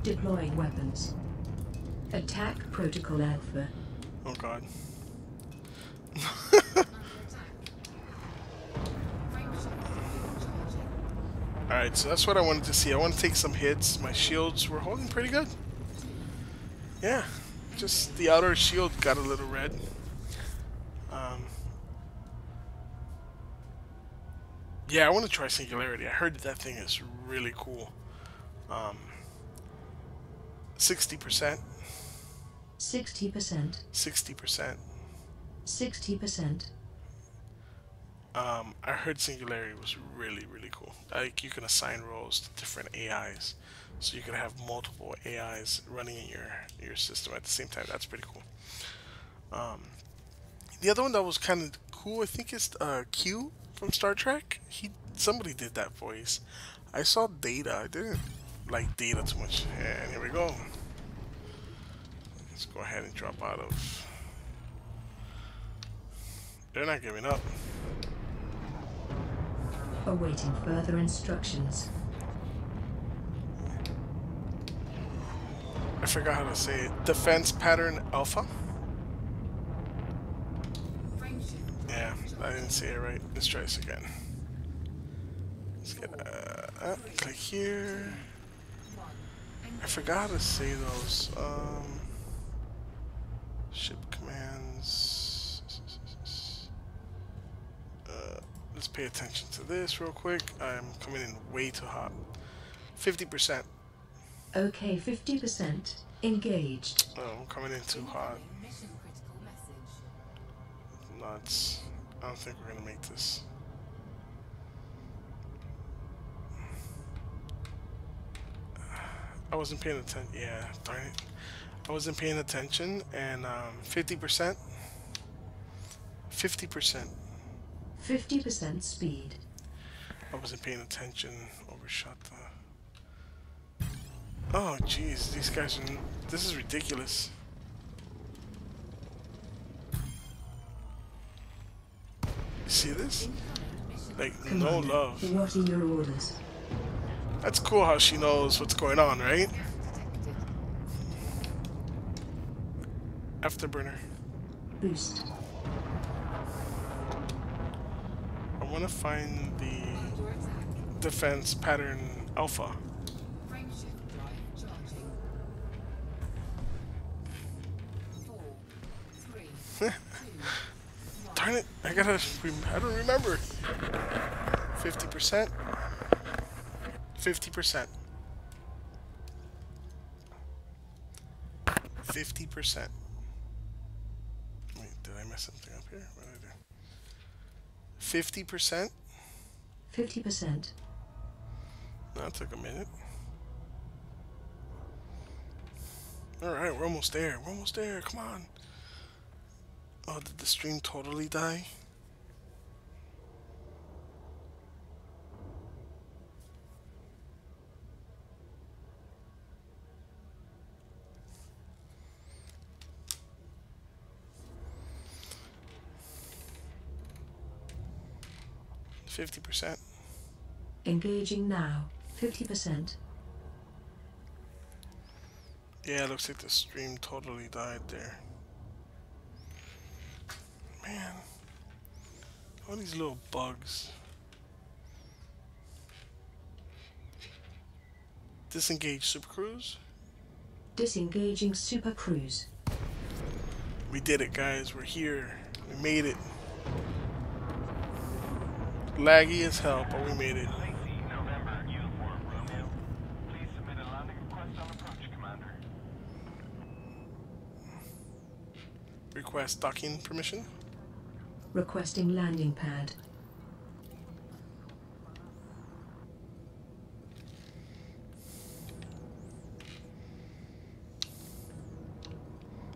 Deploying weapons. Attack protocol alpha. Oh god. Alright, so that's what I wanted to see. I want to take some hits. My shields were holding pretty good. Yeah, just the outer shield got a little red. Yeah, I want to try Singularity. I heard that thing is really cool. 60%. 60%. 60%. 60%. I heard Singularity was really, really cool. Like you can assign roles to different AIs, so you can have multiple AIs running in your system at the same time. That's pretty cool. The other one that was kind of cool, I think, is Q from Star Trek. Somebody did that voice. I saw Data. I didn't like Data too much. And here we go. Let's go ahead and drop out of. They're not giving up. Awaiting further instructions. I forgot how to say it. Defense pattern alpha. Yeah, I didn't say it right. Let's try this again. Let's get click here. I forgot how to say those. Ship commands. Let's pay attention to this real quick. I'm coming in way too hot. 50%. OK, 50%. Engaged. Oh, I'm coming in too hot. Incoming mission critical message. Nuts. I don't think we're gonna make this. I wasn't paying attention. Yeah, darn it. I wasn't paying attention, and 50%. 50%. 50% speed. I wasn't paying attention. Overshot the. Oh, jeez, these guys are. This is ridiculous. You see this? Like, no Commander, love. what are your orders? That's cool how she knows what's going on, right? Detected. Afterburner. Boost. I want to find the Under attack. defense pattern alpha. Frame shift drive charging. 4, 3, 2, 1. Darn it! I don't remember. 50%. 50%. 50%. Wait, did I mess something up here? What did I do? 50%? 50%. That took a minute. Alright, we're almost there. We're almost there. Come on. Oh, did the stream totally die? %. Engaging now. 50%. Yeah, it looks like the stream totally died there. Man. All these little bugs. Disengage Super Cruise. Disengaging Super Cruise. We did it, guys. We're here. We made it. Laggy as hell, but we made it. November, uniform, Romeo. Please submit a landing request on approach, Commander. Request docking permission. Requesting landing pad.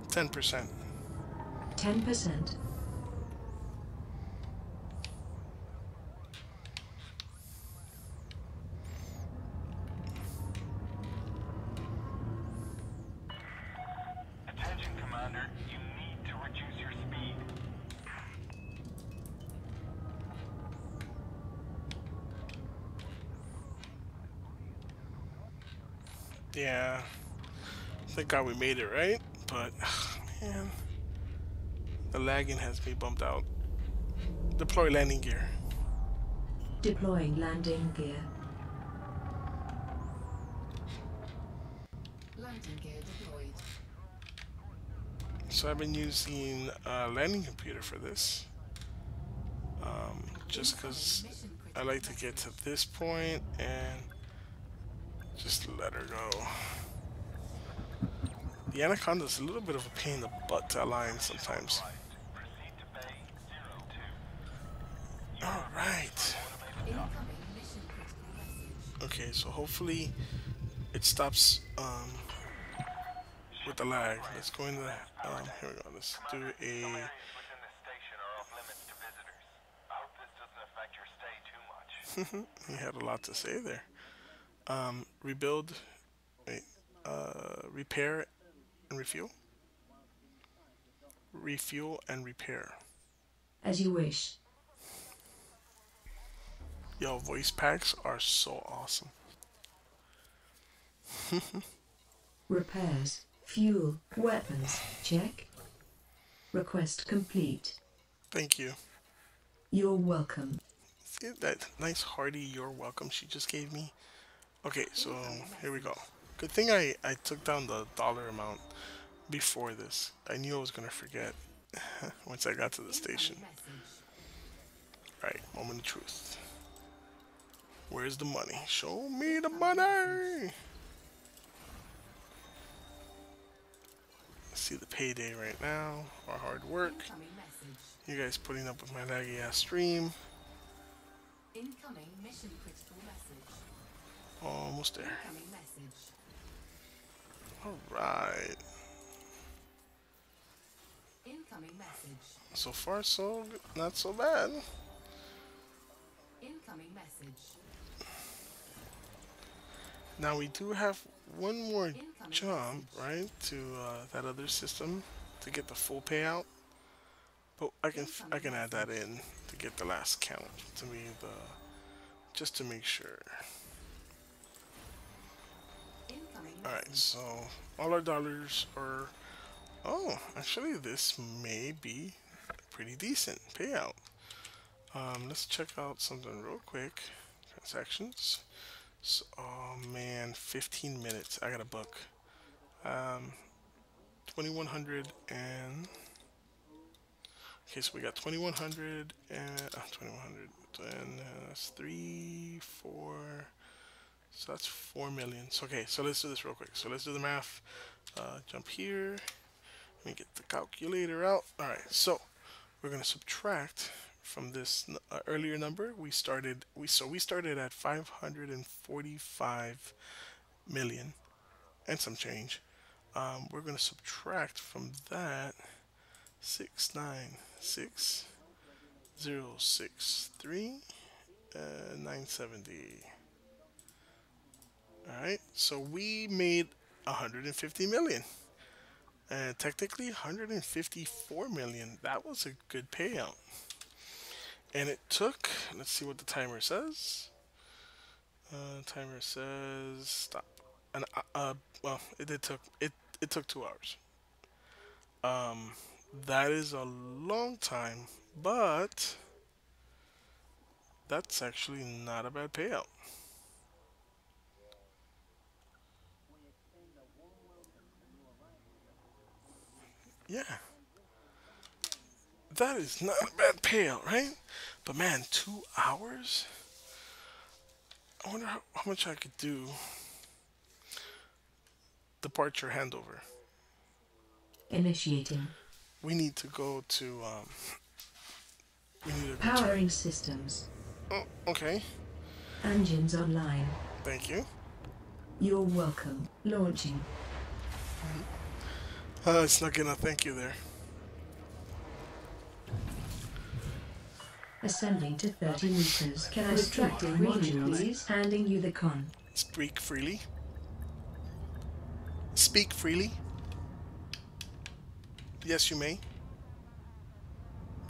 %. 10%. Attention, Commander. You need to reduce your speed. Yeah. Thank God we made it, right? But, man. The lagging has me bumped out. Deploy landing gear. Deploying landing gear. Landing gear deployed. So I've been using a landing computer for this. Just because Mission I critical like to get to this point and just let her go. The Anaconda's a little bit of a pain in the butt to align sometimes. Proceed to Bay 02. Alright. Incoming mission critical message. Okay, so hopefully it stops with the lag. Let's go into that. Here we go. Let's do a. Within the station are off limits to visitors. I hope this doesn't affect your stay too much. He had a lot to say there. Rebuild. Wait. Repair and refuel. Refuel and repair. As you wish. Yo, voice packs are so awesome. Repairs. Fuel. Weapons. Check. Request complete. Thank you. You're welcome. See that nice hearty "you're welcome" she just gave me? Okay, so here we go. Good thing I took down the dollar amount before this. I knew I was gonna forget once I got to the station. Incoming message. Right, moment of truth. Where's the money? Show me the money! See the payday right now. Our hard work. Incoming message. You guys putting up with my laggy ass stream. Incoming mission critical message. Almost there. Incoming message. Alright. Incoming message. So far, so not so bad. Incoming message. Now we do have one more Incoming jump, message. right, to that other system to get the full payout. But I can add that in to get the last count to me just to make sure. Incoming All right, message. so all our dollars are. Oh, actually, this may be a pretty decent payout. Let's check out something real quick. Transactions. So, oh man, 15 minutes. I got a book. 2100 and. Okay, so we got 2100 and 2100, and that's 3, 4. So that's 4 million. So, okay, so let's do this real quick. So let's do the math. Jump here. Let me get the calculator out. All right, so we're gonna subtract from this earlier number. We started at 545 million and some change. We're gonna subtract from that 696,063 970. All right, so we made 150 million. And technically 154 million. That was a good payout. And it took, let's see what the timer says. Timer says stop. And well, it took 2 hours. That is a long time, but that's actually not a bad payout. Yeah. That is not a bad payout, right? But man, 2 hours? I wonder how much I could do departure handover. Initiating. We need to go to, we need to go to, Powering systems. oh, okay, Engines online. thank you. You're welcome. Launching. It's not gonna thank you there. Ascending to 30 meters. Can I retracting module, please? Handing you the con. Speak freely. Speak freely. Yes, you may.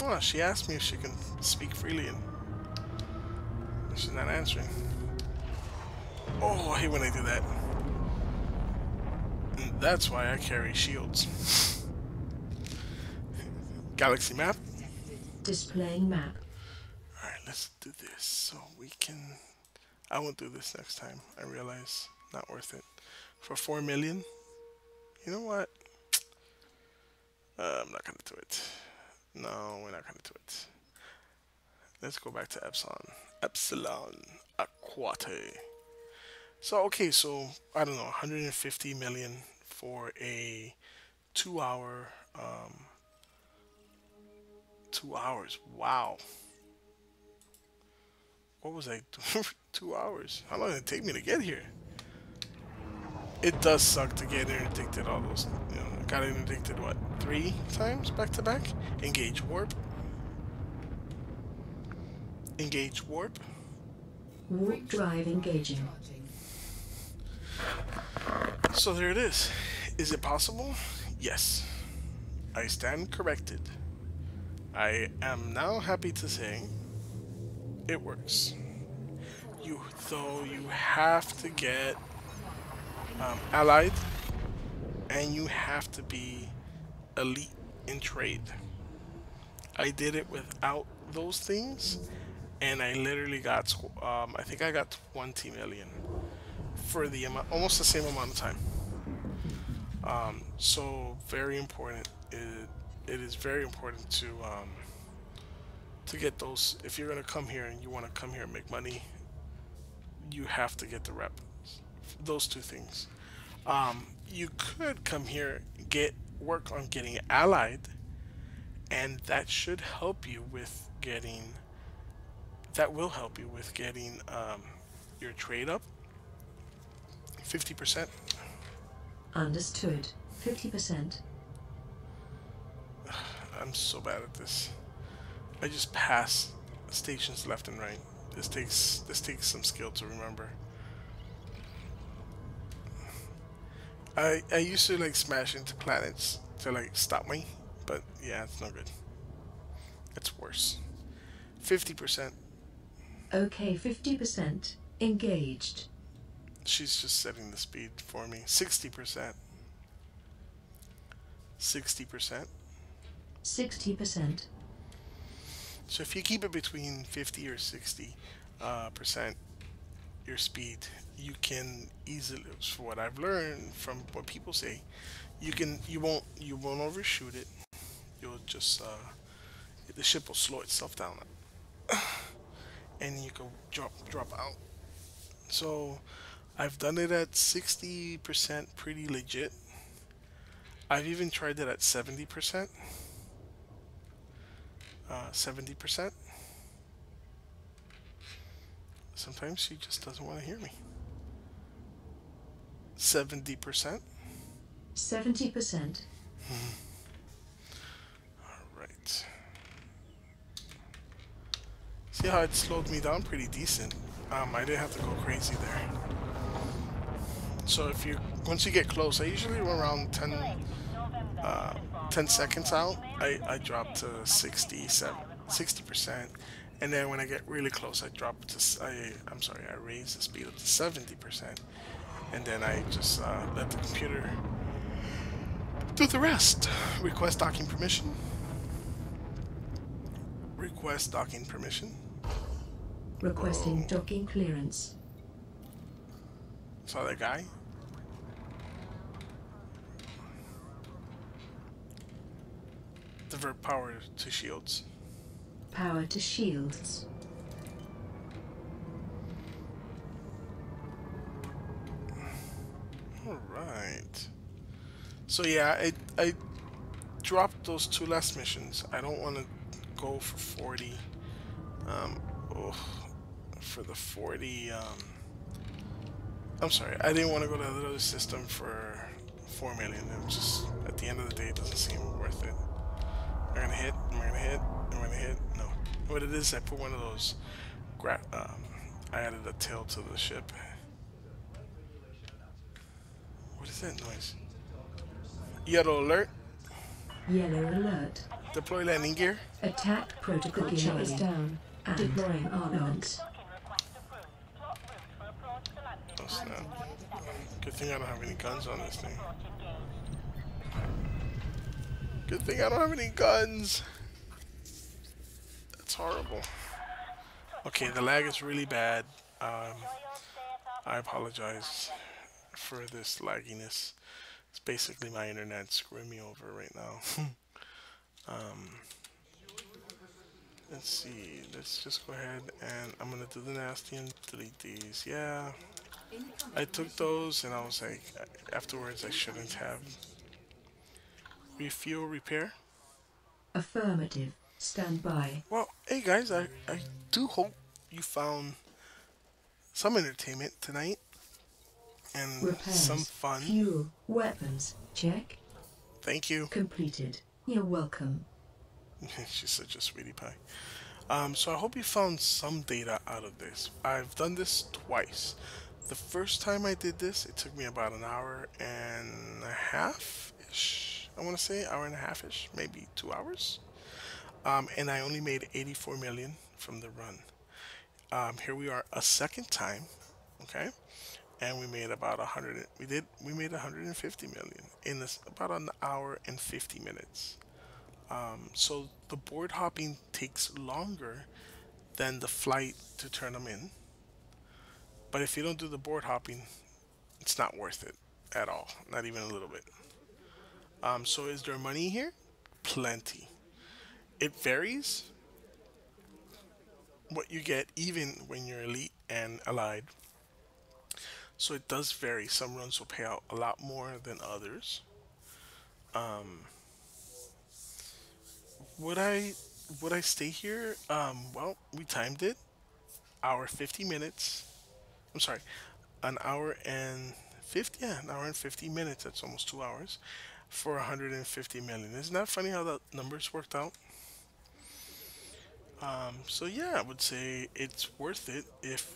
Oh, she asked me if she can speak freely, and she's not answering. Oh, I hate when I do that. And that's why I carry shields. Galaxy map. Displaying map. Alright, let's do this so we can. I won't do this next time. I realize not worth it. For 4 million? You know what? I'm not gonna do it. No, we're not gonna do it. Let's go back to Upsilon Aquarii. So, okay, so, I don't know, 150 million for a 2 hour, 2 hours. Wow. What was I doing for 2 hours? How long did it take me to get here? It does suck to get interdicted all those, got interdicted, what, 3 times back to back? Engage warp. Engage warp. Warp drive engaging. Charging. So there it is. Is it possible? Yes. I stand corrected. I am now happy to say it works. Though you have to get allied, and you have to be elite in trade. I did it without those things, and I literally got I think I got 20 million for the amount, almost the same amount of time. So very important. It is very important to get those. If you're gonna come here and you want to come here and make money, you have to get the rep. Those two things. You could come here, get work on getting allied, and that should help you with getting. That will help you with getting your trade up 50%. Understood. 50%. I'm so bad at this. I just pass stations left and right. This takes some skill to remember. I used to like smash into planets to like stop me, but yeah, it's no good. It's worse. 50%. Okay, 50%. Engaged. She's just setting the speed for me. 60%. 60%. 60%. So if you keep it between 50 or 60 percent, your speed, you can easily, for what I've learned from what people say, you won't overshoot it. You'll just the ship will slow itself down, and you can drop out. So I've done it at 60%, pretty legit. I've even tried it at 70%. 70%. Sometimes she just doesn't want to hear me. 70%. 70%. Right. See how it slowed me down pretty decent. I didn't have to go crazy there. So if you once you get close, I usually run around 10 seconds out. I drop to 60%, and then when I get really close, I drop to I'm sorry, I raise the speed up to 70%, and then I just let the computer do the rest. Request docking permission. Request docking permission. Requesting Whoa. docking clearance. Saw that guy? Divert power to shields. Power to shields. Alright. So yeah, I dropped those two last missions. I don't want to go for 40. Oh, for the 40. I'm sorry, I didn't want to go to the other system for 4 million. It was just, at the end of the day, it doesn't seem worth it. Am I gonna hit? Am I gonna hit? Am I gonna hit? No. What it is, I put one of those. I added a tail to the ship. What is that noise? Yellow alert. Yellow alert. Deploy landing gear. Attack protocol chip is down. And deploying armaments. Oh snap. Good thing I don't have any guns on this thing. Good thing I don't have any guns. That's horrible. Okay, the lag is really bad. I apologize for this lagginess. It's basically my internet screwing me over right now. Let's see. Let's just go ahead and I'm gonna do the nasty and delete these. Yeah, I took those and I was like, afterwards I shouldn't have. Refuel repair. Affirmative. Stand by. Well, hey guys, I do hope you found some entertainment tonight and some Repairs. fun. Fuel. Weapons. Check. Thank you. Completed. You're welcome. She's such a sweetie pie. So I hope you found some data out of this. I've done this twice. The first time I did this, it took me about an hour and a half-ish. I want to say hour and a half-ish, maybe 2 hours. And I only made 84 million from the run. Here we are a second time, okay? And we made about 100. We made 150 million in this about an hour and 50 minutes. So the board hopping takes longer than the flight to turn them in. But if you don't do the board hopping, it's not worth it at all. Not even a little bit. So is there money here? Plenty. It varies what you get even when you're elite and allied. So it does vary. Some runs will pay out a lot more than others. Um, would I would I stay here? Well, we timed it. Hour 50 minutes. I'm sorry, an hour and 50. Yeah, an hour and 50 minutes. That's almost 2 hours for 150 million. Isn't that funny how the numbers worked out? So yeah, I would say it's worth it if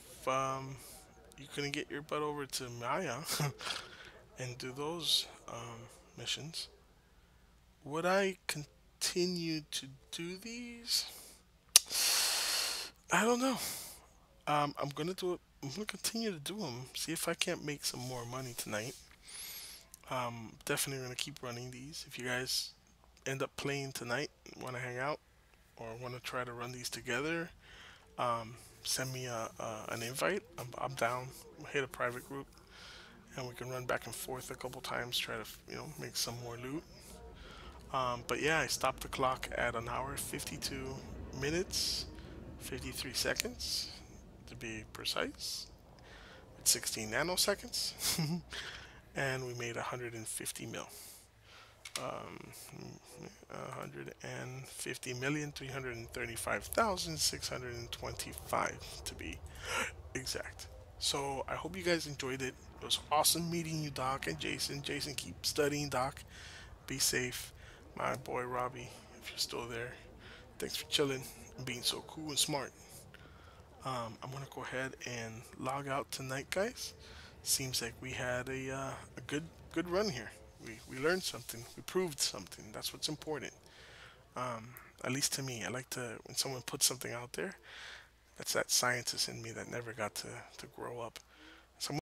you couldn't get your butt over to Maya and do those missions. Would I continue to do these? I don't know. I'm gonna do it. I'm gonna continue to do them. See if I can't make some more money tonight. Definitely gonna keep running these. If you guys end up playing tonight, want to hang out, or want to try to run these together, send me an invite. I'm down. We'll hit a private group and we can run back and forth a couple times. Try to make some more loot. But yeah, I stopped the clock at an hour 52 minutes 53 seconds to be precise. It's 16 nanoseconds, and we made 150 mil. 150,335,625 to be exact. So I hope you guys enjoyed it. It was awesome meeting you, Doc, and Jason. Jason, keep studying, Doc. Be safe. My boy Robbie, if you're still there, thanks for chilling and being so cool and smart. I'm gonna go ahead and log out tonight, guys. Seems like we had a good run here. We learned something. We proved something. That's what's important. At least to me, I like to when someone puts something out there. That's that scientist in me that never got to grow up. So